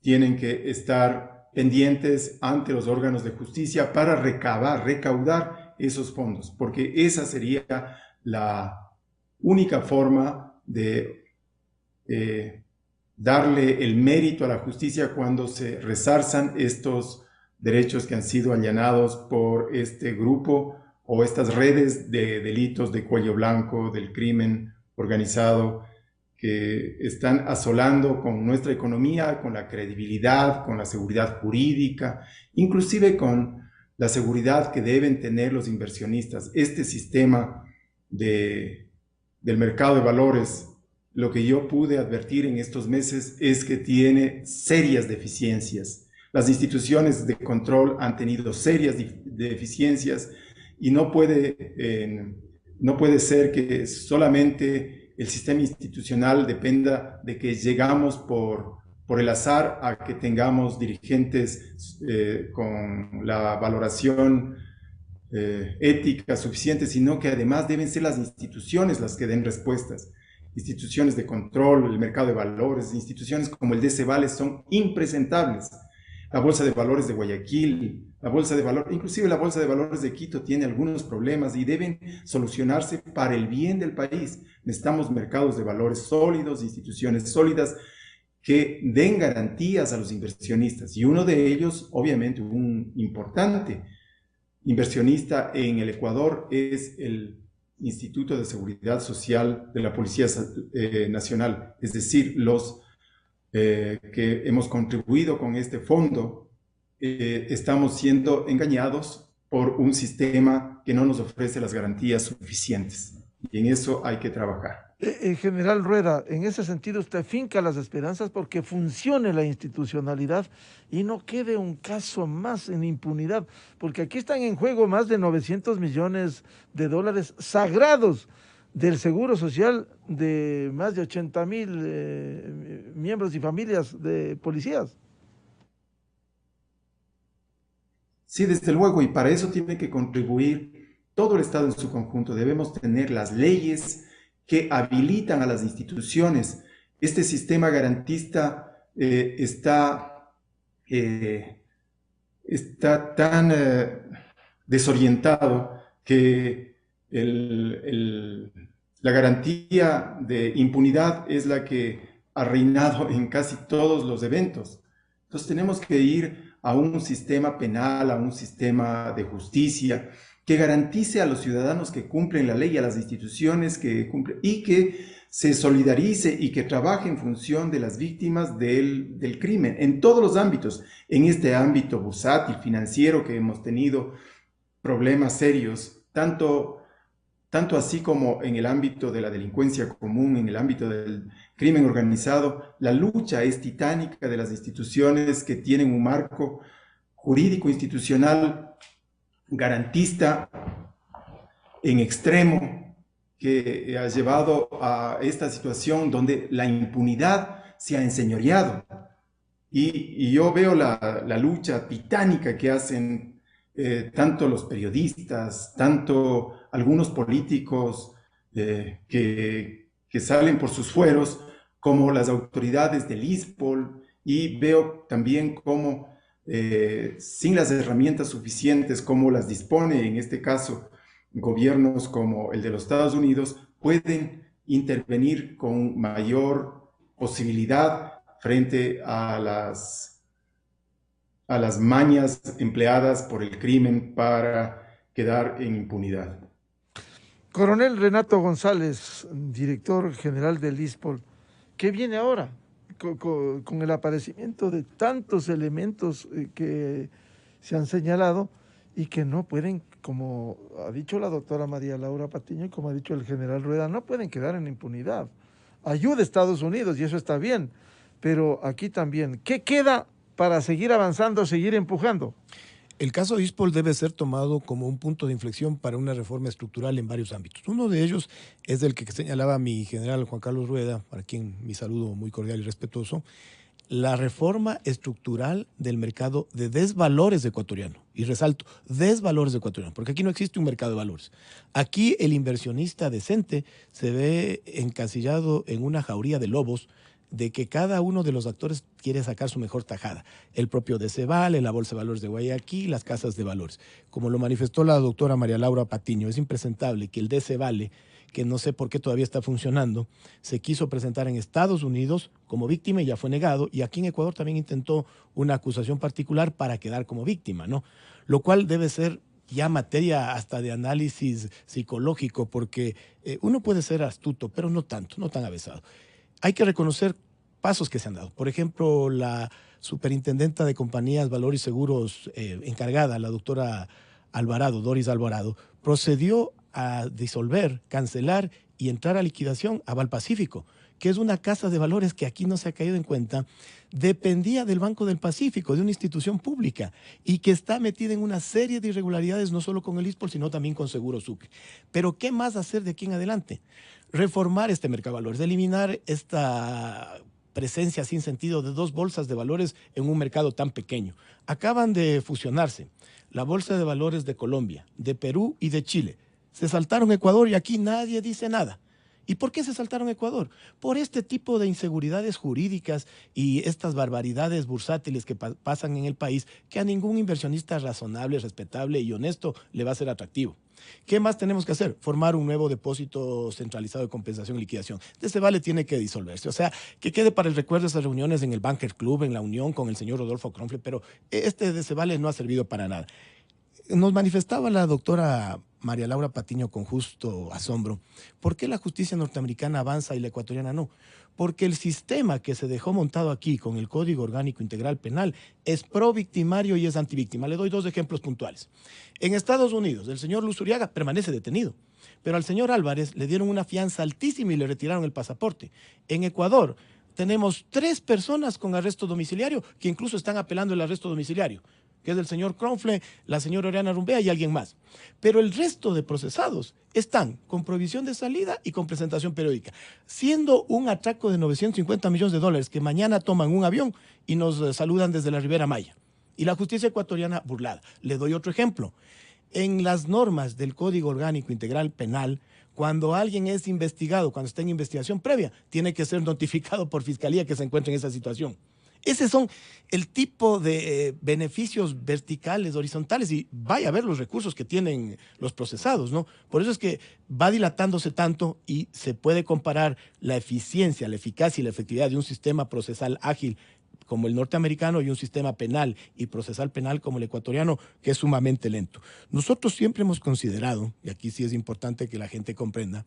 Tienen que estar pendientes ante los órganos de justicia para recaudar esos fondos, porque esa sería la única forma de darle el mérito a la justicia cuando se resarzan estos derechos que han sido allanados por este grupo o estas redes de delitos de cuello blanco, del crimen organizado, que están asolando con nuestra economía, con la credibilidad, con la seguridad jurídica, inclusive con la seguridad que deben tener los inversionistas. Este sistema del mercado de valores, lo que yo pude advertir en estos meses es que tiene serias deficiencias. Las instituciones de control han tenido serias deficiencias y no puede ser que solamente el sistema institucional dependa de que llegamos por el azar a que tengamos dirigentes con la valoración ética suficiente, sino que además deben ser las instituciones las que den respuestas. Instituciones de control, el mercado de valores, instituciones como el DCVALE son impresentables. La Bolsa de Valores de Guayaquil, inclusive la Bolsa de Valores de Quito tiene algunos problemas y deben solucionarse para el bien del país. Necesitamos mercados de valores sólidos, instituciones sólidas que den garantías a los inversionistas. Y uno de ellos, obviamente, un importante inversionista en el Ecuador es el Instituto de Seguridad Social de la Policía Nacional, es decir, los que hemos contribuido con este fondo, estamos siendo engañados por un sistema que no nos ofrece las garantías suficientes. Y en eso hay que trabajar. General Rueda, en ese sentido usted finca las esperanzas porque funcione la institucionalidad y no quede un caso más en impunidad, porque aquí están en juego más de 900 millones de dólares sagrados del Seguro Social de más de 80,000 miembros y familias de policías. Sí, desde luego, y para eso tiene que contribuir todo el Estado en su conjunto. Debemos tener las leyes que habilitan a las instituciones. Este sistema garantista está tan desorientado que la garantía de impunidad es la que ha reinado en casi todos los eventos. Entonces tenemos que ir a un sistema penal, a un sistema de justicia que garantice a los ciudadanos que cumplen la ley, a las instituciones que cumplen, y que se solidarice y que trabaje en función de las víctimas del crimen, en todos los ámbitos. En este ámbito bursátil, financiero, que hemos tenido problemas serios, tanto así como en el ámbito de la delincuencia común, en el ámbito del crimen organizado, la lucha es titánica de las instituciones que tienen un marco jurídico institucional garantista en extremo, que ha llevado a esta situación donde la impunidad se ha enseñoreado. Y yo veo la lucha titánica que hacen tanto los periodistas, tanto algunos políticos que salen por sus fueros, como las autoridades del ISPOL, y veo también cómo sin las herramientas suficientes como las dispone, en este caso, gobiernos como el de los Estados Unidos, pueden intervenir con mayor posibilidad frente a las mañas empleadas por el crimen para quedar en impunidad. Coronel Renato González, director general del ISPOL, ¿qué viene ahora? Con el aparecimiento de tantos elementos que se han señalado y que no pueden, como ha dicho la doctora María Laura Patiño y como ha dicho el general Rueda, no pueden quedar en impunidad. Ayuda a Estados Unidos y eso está bien, pero aquí también, ¿qué queda para seguir avanzando, seguir empujando? El caso ISPOL debe ser tomado como un punto de inflexión para una reforma estructural en varios ámbitos. Uno de ellos es el que señalaba mi general Juan Carlos Rueda, para quien mi saludo muy cordial y respetuoso, la reforma estructural del mercado de desvalores ecuatoriano. Y resalto, desvalores ecuatorianos, porque aquí no existe un mercado de valores. Aquí el inversionista decente se ve encasillado en una jauría de lobos, de que cada uno de los actores quiere sacar su mejor tajada. El propio DCVALE, la Bolsa de Valores de Guayaquil, las casas de valores. Como lo manifestó la doctora María Laura Patiño, es impresentable que el DCVALE, que no sé por qué todavía está funcionando, se quiso presentar en Estados Unidos como víctima y ya fue negado, y aquí en Ecuador también intentó una acusación particular para quedar como víctima, ¿no? Lo cual debe ser ya materia hasta de análisis psicológico, porque uno puede ser astuto, pero no tanto, no tan avesado. hay que reconocer pasos que se han dado. Por ejemplo, la superintendenta de compañías, valor y seguros encargada, la doctora Alvarado, Doris Alvarado, procedió a disolver, cancelar y entrar a liquidación a Valpacífico, que es una casa de valores que aquí no se ha caído en cuenta, dependía del Banco del Pacífico, de una institución pública, y que está metida en una serie de irregularidades, no solo con el ISPOL, sino también con Seguro Sucre. Pero ¿qué más hacer de aquí en adelante? Reformar este mercado de valores, eliminar esta presencia sin sentido de dos bolsas de valores en un mercado tan pequeño. Acaban de fusionarse la Bolsa de Valores de Colombia, de Perú y de Chile. Se saltaron Ecuador y aquí nadie dice nada. ¿Y por qué se saltaron Ecuador? Por este tipo de inseguridades jurídicas y estas barbaridades bursátiles que pasan en el país, que a ningún inversionista razonable, respetable y honesto le va a ser atractivo. ¿Qué más tenemos que hacer? Formar un nuevo depósito centralizado de compensación y liquidación. Vale tiene que disolverse. O sea, que quede para el recuerdo esas reuniones en el Banker Club, en la Unión, con el señor Rodolfo Kronfle, pero este Vale no ha servido para nada. Nos manifestaba la doctora María Laura Patiño con justo asombro. ¿Por qué la justicia norteamericana avanza y la ecuatoriana no? Porque el sistema que se dejó montado aquí con el Código Orgánico Integral Penal es pro-victimario y es antivíctima. Le doy dos ejemplos puntuales. En Estados Unidos, el señor Luzuriaga permanece detenido, pero al señor Álvarez le dieron una fianza altísima y le retiraron el pasaporte. En Ecuador tenemos 3 personas con arresto domiciliario que incluso están apelando el arresto domiciliario, que es el señor Kronfle, la señora Oriana Rumbea y alguien más. Pero el resto de procesados están con prohibición de salida y con presentación periódica, siendo un atraco de $950 millones que mañana toman un avión y nos saludan desde la Ribera Maya. Y la justicia ecuatoriana burlada. Le doy otro ejemplo. En las normas del Código Orgánico Integral Penal, cuando alguien es investigado, cuando está en investigación previa, tiene que ser notificado por fiscalía que se encuentra en esa situación. Esos son el tipo de beneficios verticales, horizontales, y vaya a ver los recursos que tienen los procesados, ¿no? Por eso es que va dilatándose tanto y se puede comparar la eficiencia, la eficacia y la efectividad de un sistema procesal ágil como el norteamericano y un sistema penal y procesal penal como el ecuatoriano, que es sumamente lento. Nosotros siempre hemos considerado, y aquí sí es importante que la gente comprenda,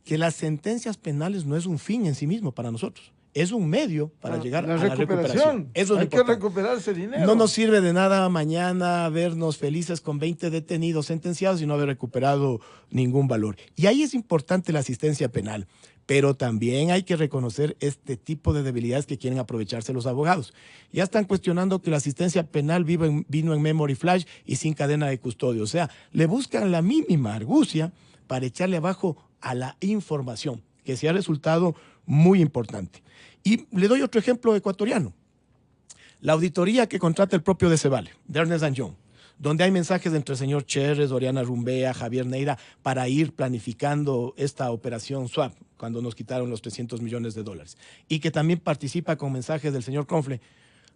que las sentencias penales no es un fin en sí mismo para nosotros. Es un medio para llegar a la recuperación. Eso es Hay que recuperar ese dinero. No nos sirve de nada mañana vernos felices con 20 detenidos sentenciados y no haber recuperado ningún valor. Y ahí es importante la asistencia penal, pero también hay que reconocer este tipo de debilidades que quieren aprovecharse los abogados. Ya están cuestionando que la asistencia penal vino en memory flash y sin cadena de custodia. O sea, le buscan la mínima argucia para echarle abajo a la información, que se ha resultado muy importante. Y le doy otro ejemplo ecuatoriano. La auditoría que contrata el propio Vale, de Ernest & Young, donde hay mensajes entre el señor Cherres, Oriana Rumbea, Javier Neira, para ir planificando esta operación swap, cuando nos quitaron los $300 millones, y que también participa con mensajes del señor Kronfle.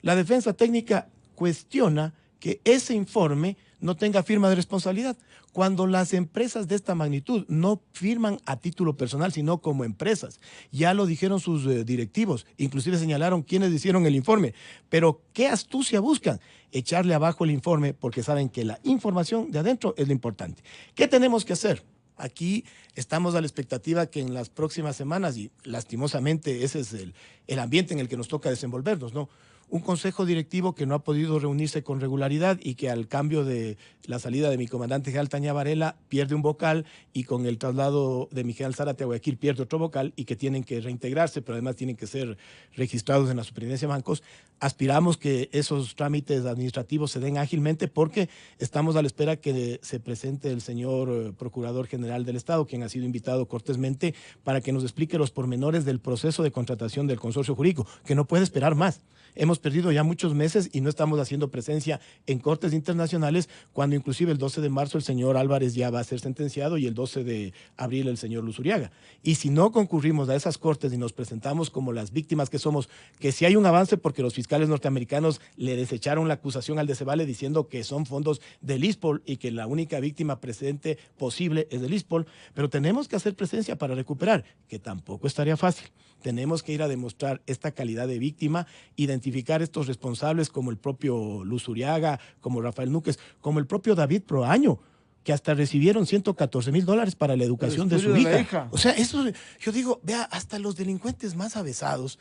La defensa técnica cuestiona que ese informe no tenga firma de responsabilidad, cuando las empresas de esta magnitud no firman a título personal, sino como empresas. Ya lo dijeron sus directivos, inclusive señalaron quiénes hicieron el informe. Pero ¿qué astucia buscan? Echarle abajo el informe porque saben que la información de adentro es lo importante. ¿Qué tenemos que hacer? Aquí estamos a la expectativa que en las próximas semanas, y lastimosamente ese es el ambiente en el que nos toca desenvolvernos, ¿no? Un consejo directivo que no ha podido reunirse con regularidad y que al cambio de la salida de mi comandante general Tania Varela pierde un vocal, y con el traslado de mi general Zárate a Guayaquil pierde otro vocal, y que tienen que reintegrarse, pero además tienen que ser registrados en la Superintendencia de Bancos. Aspiramos que esos trámites administrativos se den ágilmente, porque estamos a la espera que se presente el señor Procurador General del Estado, quien ha sido invitado cortésmente para que nos explique los pormenores del proceso de contratación del consorcio jurídico, que no puede esperar más. Hemos perdido ya muchos meses y no estamos haciendo presencia en cortes internacionales, cuando inclusive el 12 de marzo el señor Álvarez ya va a ser sentenciado y el 12 de abril el señor Luzuriaga. Y si no concurrimos a esas cortes y nos presentamos como las víctimas que somos, que sí hay un avance porque los fiscales norteamericanos le desecharon la acusación al Vale diciendo que son fondos del ISPOL y que la única víctima presente posible es del ISPOL, pero tenemos que hacer presencia para recuperar, que tampoco estaría fácil. Tenemos que ir a demostrar esta calidad de víctima, identificar estos responsables como el propio Luzuriaga, como Rafael Núquez, como el propio David Proaño, que hasta recibieron $114,000 para la educación de su hija. O sea, eso, yo digo, vea, hasta los delincuentes más avesados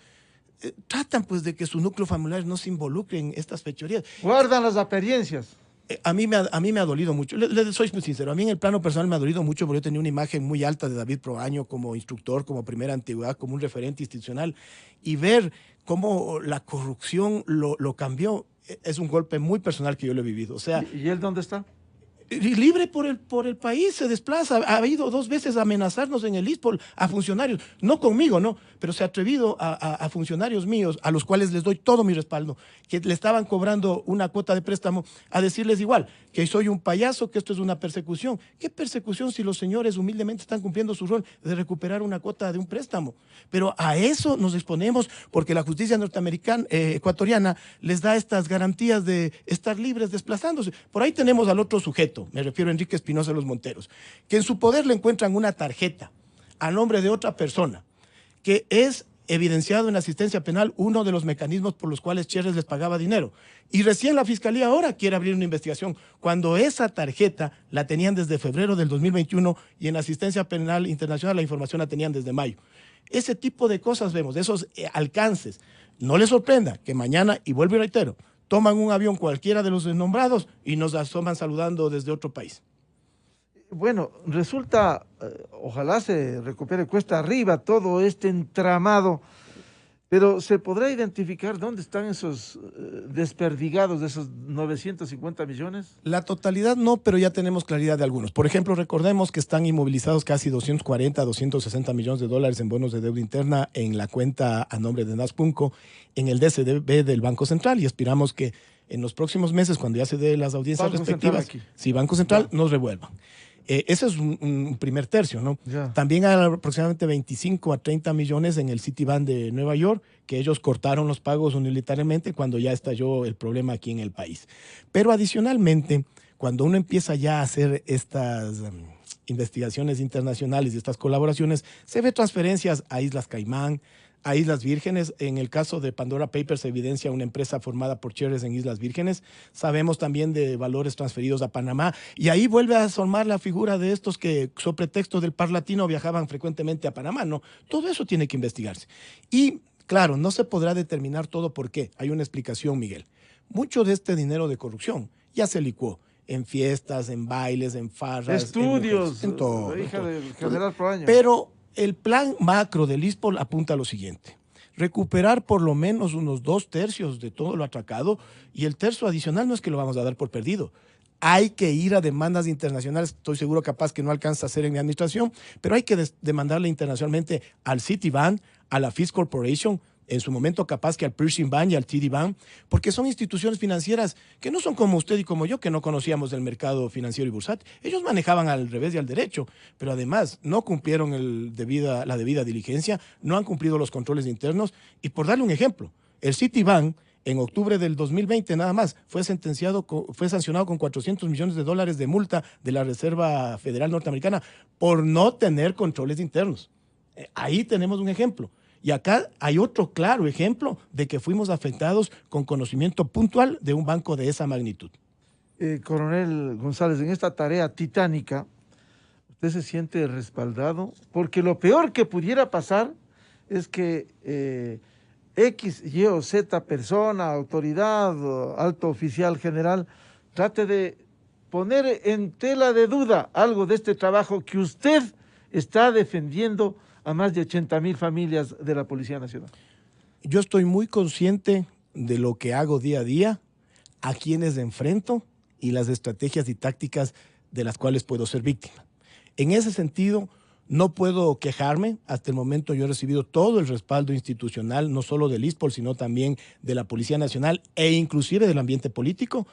tratan pues de que su núcleo familiar no se involucre en estas fechorías. Guardan las apariencias. A mí me ha dolido mucho, le soy muy sincero, a mí en el plano personal me ha dolido mucho porque yo tenía una imagen muy alta de David Proaño como instructor, como primera antigüedad, como un referente institucional, y ver cómo la corrupción lo cambió es un golpe muy personal que yo lo he vivido. O sea, ¿Y él dónde está? Libre por el país, se desplaza. Ha ido 2 veces a amenazarnos en el ISPOL a funcionarios, no conmigo, no, pero se ha atrevido a funcionarios míos, a los cuales les doy todo mi respaldo, que le estaban cobrando una cuota de préstamo, a decirles igual, que soy un payaso, que esto es una persecución. ¿Qué persecución si los señores humildemente están cumpliendo su rol de recuperar una cuota de un préstamo? Pero a eso nos exponemos porque la justicia norteamericana, ecuatoriana, les da estas garantías de estar libres desplazándose. Por ahí tenemos al otro sujeto, me refiero a Enrique Espinosa de los Monteros, que en su poder le encuentran una tarjeta a nombre de otra persona, que es evidenciado en la asistencia penal uno de los mecanismos por los cuales Cherres les pagaba dinero. Y recién la Fiscalía ahora quiere abrir una investigación, cuando esa tarjeta la tenían desde febrero del 2021 y en la asistencia penal internacional la información la tenían desde mayo. Ese tipo de cosas vemos, de esos alcances. No les sorprenda que mañana, y vuelvo y reitero, toman un avión cualquiera de los nombrados y nos asoman saludando desde otro país. Bueno, resulta, ojalá se recupere cuesta arriba todo este entramado, pero ¿se podrá identificar dónde están esos desperdigados de esos 950 millones? La totalidad no, pero ya tenemos claridad de algunos. Por ejemplo, recordemos que están inmovilizados casi 240, 260 millones de dólares en bonos de deuda interna en la cuenta a nombre de Naspunco, en el DCB del Banco Central, y aspiramos que en los próximos meses, cuando ya se dé las audiencias respectivas, si Banco Central nos revuelvan. Ese es un primer tercio, ¿no? Ya. También hay aproximadamente 25 a 30 millones en el Citibank de Nueva York, que ellos cortaron los pagos unilateralmente cuando ya estalló el problema aquí en el país. Pero adicionalmente, cuando uno empieza ya a hacer estas investigaciones internacionales y estas colaboraciones, se ve transferencias a Islas Caimán, a Islas Vírgenes. En el caso de Pandora Papers se evidencia una empresa formada por Cherres en Islas Vírgenes. Sabemos también de valores transferidos a Panamá. Y ahí vuelve a asomar la figura de estos que, sobre pretexto del Parlatino, viajaban frecuentemente a Panamá, ¿no? Todo eso tiene que investigarse. Y, claro, no se podrá determinar todo por qué. Hay una explicación, Miguel. Mucho de este dinero de corrupción ya se licuó en fiestas, en bailes, en farras. Estudios. En todo. La hija del general Proaño. Pero el plan macro del ISPOL apunta a lo siguiente: recuperar por lo menos unos 2/3 de todo lo atracado, y el tercio adicional no es que lo vamos a dar por perdido. Hay que ir a demandas internacionales, estoy seguro capaz que no alcanza a hacer en mi administración, pero hay que demandarle internacionalmente al Citibank, a la Fisk Corporation, en su momento capaz que al Pershing Bank y al TD Bank, porque son instituciones financieras que no son como usted y como yo, que no conocíamos del mercado financiero y bursátil. Ellos manejaban al revés y al derecho, pero además no cumplieron la debida diligencia, no han cumplido los controles internos. Y por darle un ejemplo, el Citibank en octubre del 2020 nada más fue sancionado con $400 millones de multa de la Reserva Federal Norteamericana por no tener controles internos. Ahí tenemos un ejemplo. Y acá hay otro claro ejemplo de que fuimos afectados con conocimiento puntual de un banco de esa magnitud. Coronel González, en esta tarea titánica, ¿usted se siente respaldado? Porque lo peor que pudiera pasar es que X, Y o Z persona, autoridad, alto oficial general, trate de poner en tela de duda algo de este trabajo que usted está defendiendo a más de 80,000 familias de la Policía Nacional. Yo estoy muy consciente de lo que hago día a día, a quienes enfrento y las estrategias y tácticas de las cuales puedo ser víctima. En ese sentido, no puedo quejarme. Hasta el momento yo he recibido todo el respaldo institucional, no solo del ISPOL, sino también de la Policía Nacional e inclusive del ambiente político.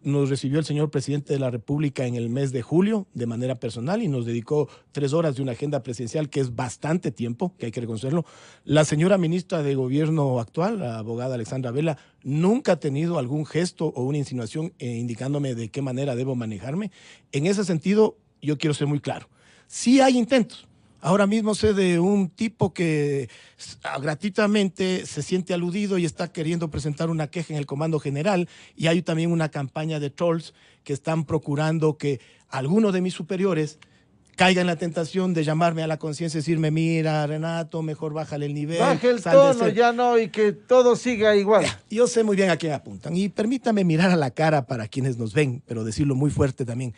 Nos recibió el señor presidente de la República en el mes de julio de manera personal y nos dedicó 3 horas de una agenda presidencial, que es bastante tiempo, que hay que reconocerlo. La señora ministra de Gobierno actual, la abogada Alexandra Vela, nunca ha tenido algún gesto o una insinuación indicándome de qué manera debo manejarme. En ese sentido, yo quiero ser muy claro. Sí hay intentos. Ahora mismo sé de un tipo que gratuitamente se siente aludido y está queriendo presentar una queja en el Comando General, y hay también una campaña de trolls que están procurando que alguno de mis superiores caiga en la tentación de llamarme a la conciencia y decirme, mira, Renato, mejor bájale el nivel. Baje el tono, ya no, y que todo siga igual. Yo sé muy bien a quién apuntan, y permítame mirar a la cara para quienes nos ven, pero decirlo muy fuerte también.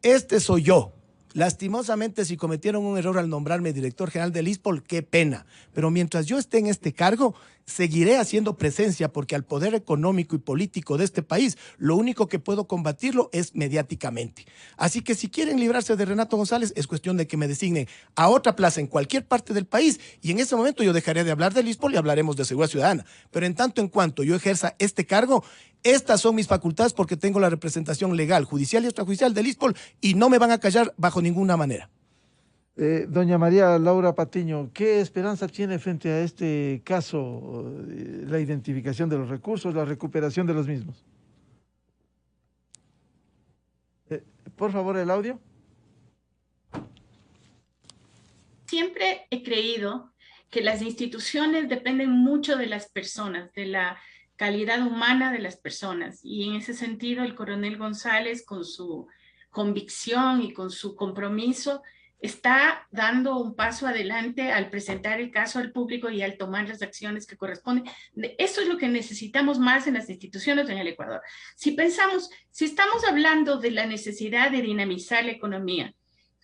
Este soy yo. Lastimosamente, si cometieron un error al nombrarme director general del ISPOL, qué pena. Pero mientras yo esté en este cargo, seguiré haciendo presencia, porque al poder económico y político de este país, lo único que puedo combatirlo es mediáticamente. Así que si quieren librarse de Renato González, es cuestión de que me designen a otra plaza en cualquier parte del país, y en ese momento yo dejaré de hablar del ISPOL y hablaremos de seguridad ciudadana. Pero en tanto en cuanto yo ejerza este cargo, estas son mis facultades, porque tengo la representación legal, judicial y extrajudicial del ISPOL, y no me van a callar bajo ninguna manera. Doña María Laura Patiño, ¿qué esperanza tiene frente a este caso, la identificación de los recursos, la recuperación de los mismos? Por favor, el audio. Siempre he creído que las instituciones dependen mucho de las personas, de la calidad humana de las personas. Y en ese sentido, el coronel González, con su convicción y con su compromiso, está dando un paso adelante al presentar el caso al público y al tomar las acciones que corresponden. Eso es lo que necesitamos más en las instituciones en el Ecuador. Si estamos hablando de la necesidad de dinamizar la economía,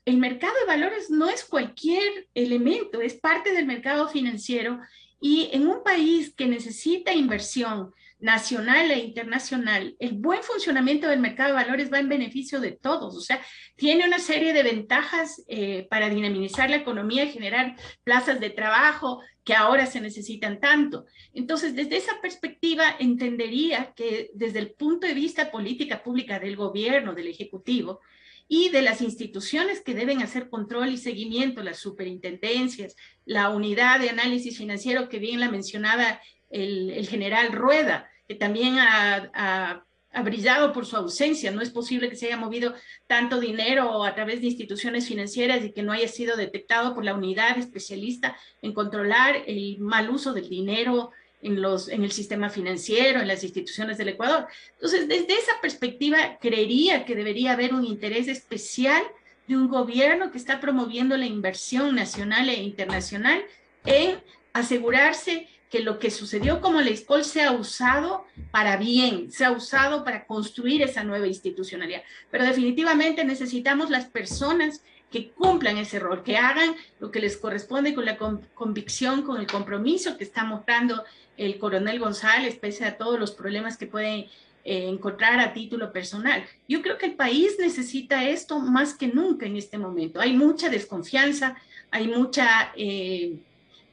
el mercado de valores no es cualquier elemento, es parte del mercado financiero, y en un país que necesita inversión nacional e internacional, el buen funcionamiento del mercado de valores va en beneficio de todos. O sea, tiene una serie de ventajas para dinamizar la economía y generar plazas de trabajo que ahora se necesitan tanto. Entonces, desde esa perspectiva, entendería que desde el punto de vista política pública del gobierno, del Ejecutivo, y de las instituciones que deben hacer control y seguimiento, las superintendencias, la unidad de análisis financiero que bien la mencionaba el general Rueda, que también ha brillado por su ausencia. No es posible que se haya movido tanto dinero a través de instituciones financieras y que no haya sido detectado por la unidad especialista en controlar el mal uso del dinero en el sistema financiero, en las instituciones del Ecuador. Entonces, desde esa perspectiva, creería que debería haber un interés especial de un gobierno que está promoviendo la inversión nacional e internacional en asegurarse que lo que sucedió como la ISPOL sea usado para bien, sea usado para construir esa nueva institucionalidad. Pero definitivamente necesitamos las personas que cumplan ese rol, que hagan lo que les corresponde con la convicción, con el compromiso que está mostrando el coronel González, pese a todos los problemas que pueden encontrar a título personal. Yo creo que el país necesita esto más que nunca en este momento. Hay mucha desconfianza, hay mucha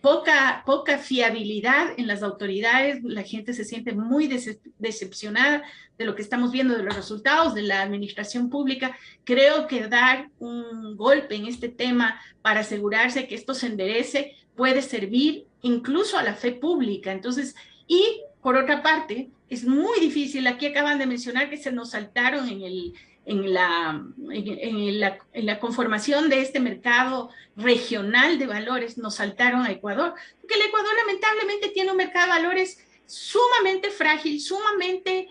poca fiabilidad en las autoridades, la gente se siente muy decepcionada de lo que estamos viendo, de los resultados de la administración pública. Creo que dar un golpe en este tema para asegurarse que esto se enderece puede servir incluso a la fe pública. Entonces, y por otra parte, es muy difícil, aquí acaban de mencionar que se nos saltaron en la conformación de este mercado regional de valores, nos saltaron a Ecuador, porque el Ecuador lamentablemente tiene un mercado de valores sumamente frágil, sumamente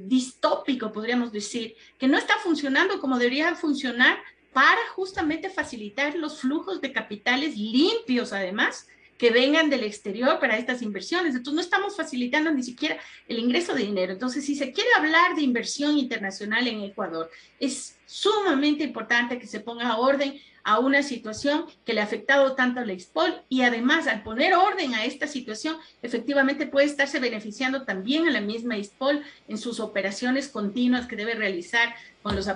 distópico, podríamos decir, que no está funcionando como debería funcionar para justamente facilitar los flujos de capitales limpios, además, que vengan del exterior para estas inversiones. Entonces no estamos facilitando ni siquiera el ingreso de dinero. Entonces, si se quiere hablar de inversión internacional en Ecuador, es sumamente importante que se ponga orden a una situación que le ha afectado tanto a la ISPOL, y además al poner orden a esta situación, efectivamente puede estarse beneficiando también a la misma ISPOL en sus operaciones continuas que debe realizar con los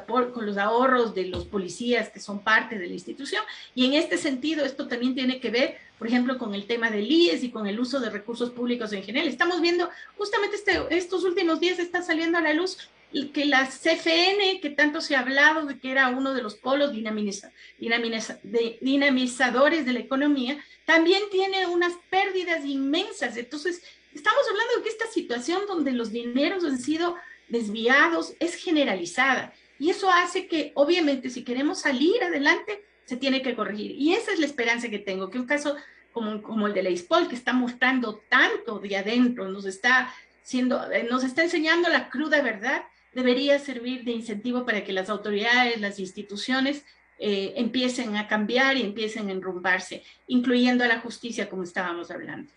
ahorros de los policías que son parte de la institución. Y en este sentido, esto también tiene que ver, por ejemplo, con el tema del IES y con el uso de recursos públicos en general. Estamos viendo, justamente estos últimos días está saliendo a la luz que la CFN, que tanto se ha hablado de que era uno de los polos dinamizadores de la economía, también tiene unas pérdidas inmensas. Entonces, estamos hablando de que esta situación donde los dineros han sido desviados es generalizada, y eso hace que, obviamente, si queremos salir adelante, se tiene que corregir. Y esa es la esperanza que tengo, que un caso como el de la ISPOL, que está mostrando tanto de adentro, nos está enseñando la cruda verdad, debería servir de incentivo para que las autoridades, las instituciones empiecen a cambiar y empiecen a enrumbarse, incluyendo a la justicia, como estábamos hablando.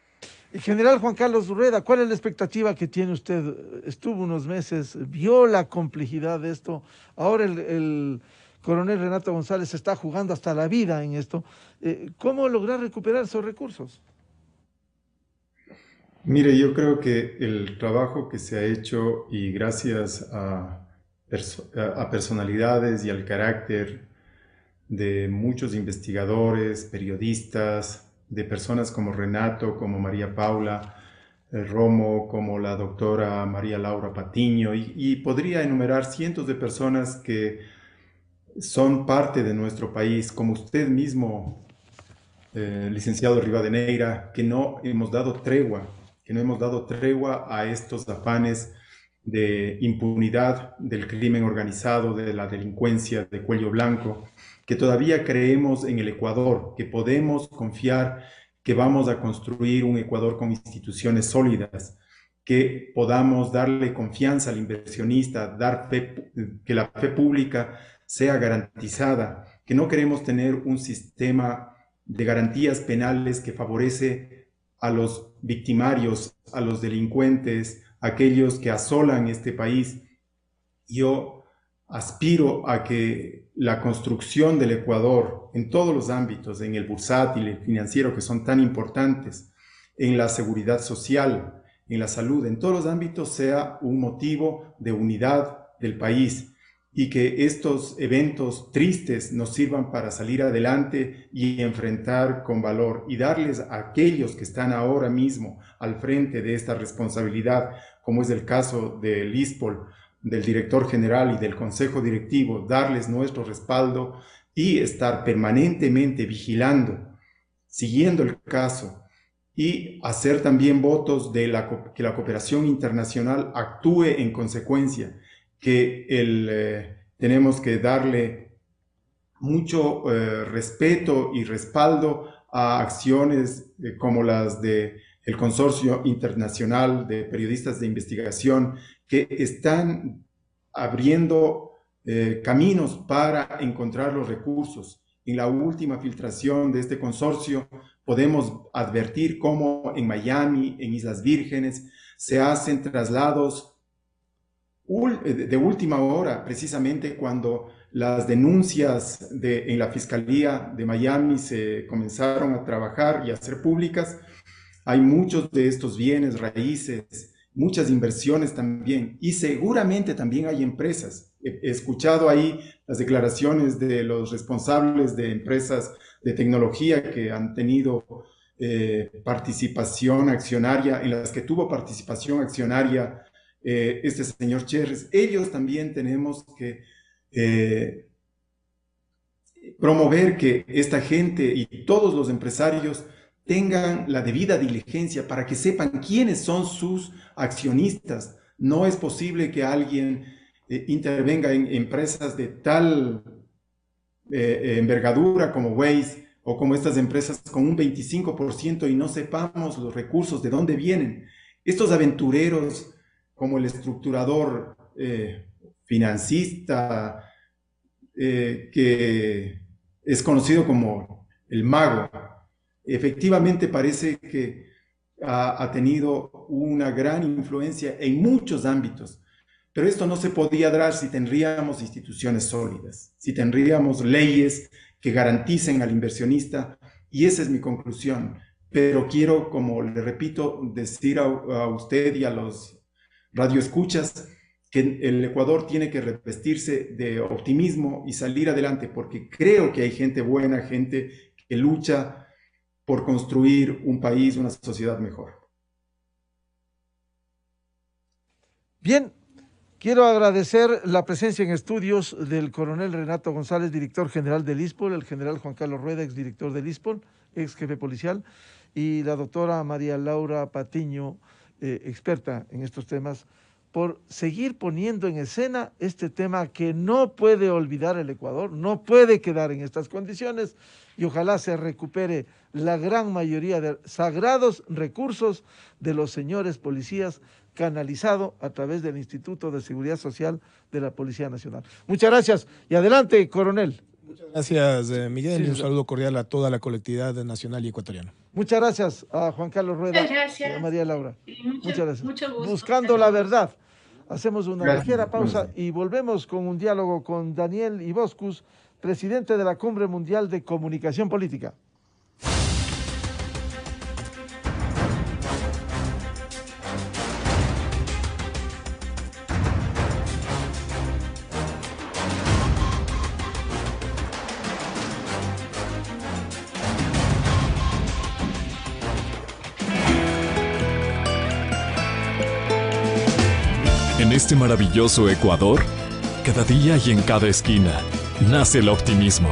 General Juan Carlos Rueda, ¿cuál es la expectativa que tiene usted? Estuvo unos meses, vio la complejidad de esto. Ahora el coronel Renato González está jugando hasta la vida en esto. ¿Cómo lograr recuperar esos recursos? Mire, yo creo que el trabajo que se ha hecho y gracias a personalidades y al carácter de muchos investigadores, periodistas, de personas como Renato, como María Paula Romo, como la doctora María Laura Patiño, y podría enumerar cientos de personas que son parte de nuestro país, como usted mismo, licenciado Rivadeneira, que no hemos dado tregua a estos afanes de impunidad del crimen organizado, de la delincuencia de cuello blanco, que todavía creemos en el Ecuador, que podemos confiar que vamos a construir un Ecuador con instituciones sólidas, que podamos darle confianza al inversionista, dar fe, que la fe pública sea garantizada, que no queremos tener un sistema de garantías penales que favorece a los victimarios, a los delincuentes, a aquellos que asolan este país. Yo aspiro a que la construcción del Ecuador en todos los ámbitos, en el bursátil, el financiero, que son tan importantes, en la seguridad social, en la salud, en todos los ámbitos, sea un motivo de unidad del país, y que estos eventos tristes nos sirvan para salir adelante y enfrentar con valor y darles a aquellos que están ahora mismo al frente de esta responsabilidad, como es el caso del ISPOL, del director general y del consejo directivo, darles nuestro respaldo y estar permanentemente vigilando, siguiendo el caso, y hacer también votos de que la cooperación internacional actúe en consecuencia, que tenemos que darle mucho respeto y respaldo a acciones como las del Consorcio Internacional de Periodistas de Investigación, que están abriendo caminos para encontrar los recursos. En la última filtración de este consorcio podemos advertir cómo en Miami, en Islas Vírgenes, se hacen traslados de última hora, precisamente cuando las denuncias en la Fiscalía de Miami se comenzaron a trabajar y a hacer públicas. Hay muchos de estos bienes raíces, muchas inversiones también, y seguramente también hay empresas. He escuchado ahí las declaraciones de los responsables de empresas de tecnología que han tenido participación accionaria, en las que tuvo participación accionaria este señor Cherres. Ellos también tenemos que promover que esta gente y todos los empresarios tengan la debida diligencia para que sepan quiénes son sus accionistas. No es posible que alguien intervenga en empresas de tal envergadura como Waze o como estas empresas con un 25% y no sepamos los recursos de dónde vienen. Estos aventureros como el estructurador financista, que es conocido como el mago, efectivamente parece que ha tenido una gran influencia en muchos ámbitos, pero esto no se podía dar si tendríamos instituciones sólidas, si tendríamos leyes que garanticen al inversionista, y esa es mi conclusión. Pero quiero, como le repito, decir a usted y a los radioescuchas que el Ecuador tiene que revestirse de optimismo y salir adelante, porque creo que hay gente buena, gente que lucha por construir un país, una sociedad mejor. Bien, quiero agradecer la presencia en estudios del coronel Renato González, director general del ISPOL, el general Juan Carlos Rueda, exdirector del ISPOL, ex jefe policial, y la doctora María Laura Patiño, experta en estos temas, por seguir poniendo en escena este tema que no puede olvidar el Ecuador, no puede quedar en estas condiciones y ojalá se recupere la gran mayoría de sagrados recursos de los señores policías canalizado a través del Instituto de Seguridad Social de la Policía Nacional. Muchas gracias y adelante, coronel. Gracias, Miguel, Sí, y un saludo cordial a toda la colectividad nacional y ecuatoriana. Muchas gracias a Juan Carlos Rueda y a María Laura. Muchas gracias. Mucho gusto. Buscando la verdad. Hacemos una Gracias. ligera pausa Buenos días. y volvemos con un diálogo con Daniel Iboscus, presidente de la Cumbre Mundial de Comunicación Política. En este maravilloso Ecuador, cada día y en cada esquina, nace el optimismo.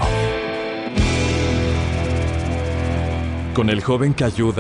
Con el joven que ayuda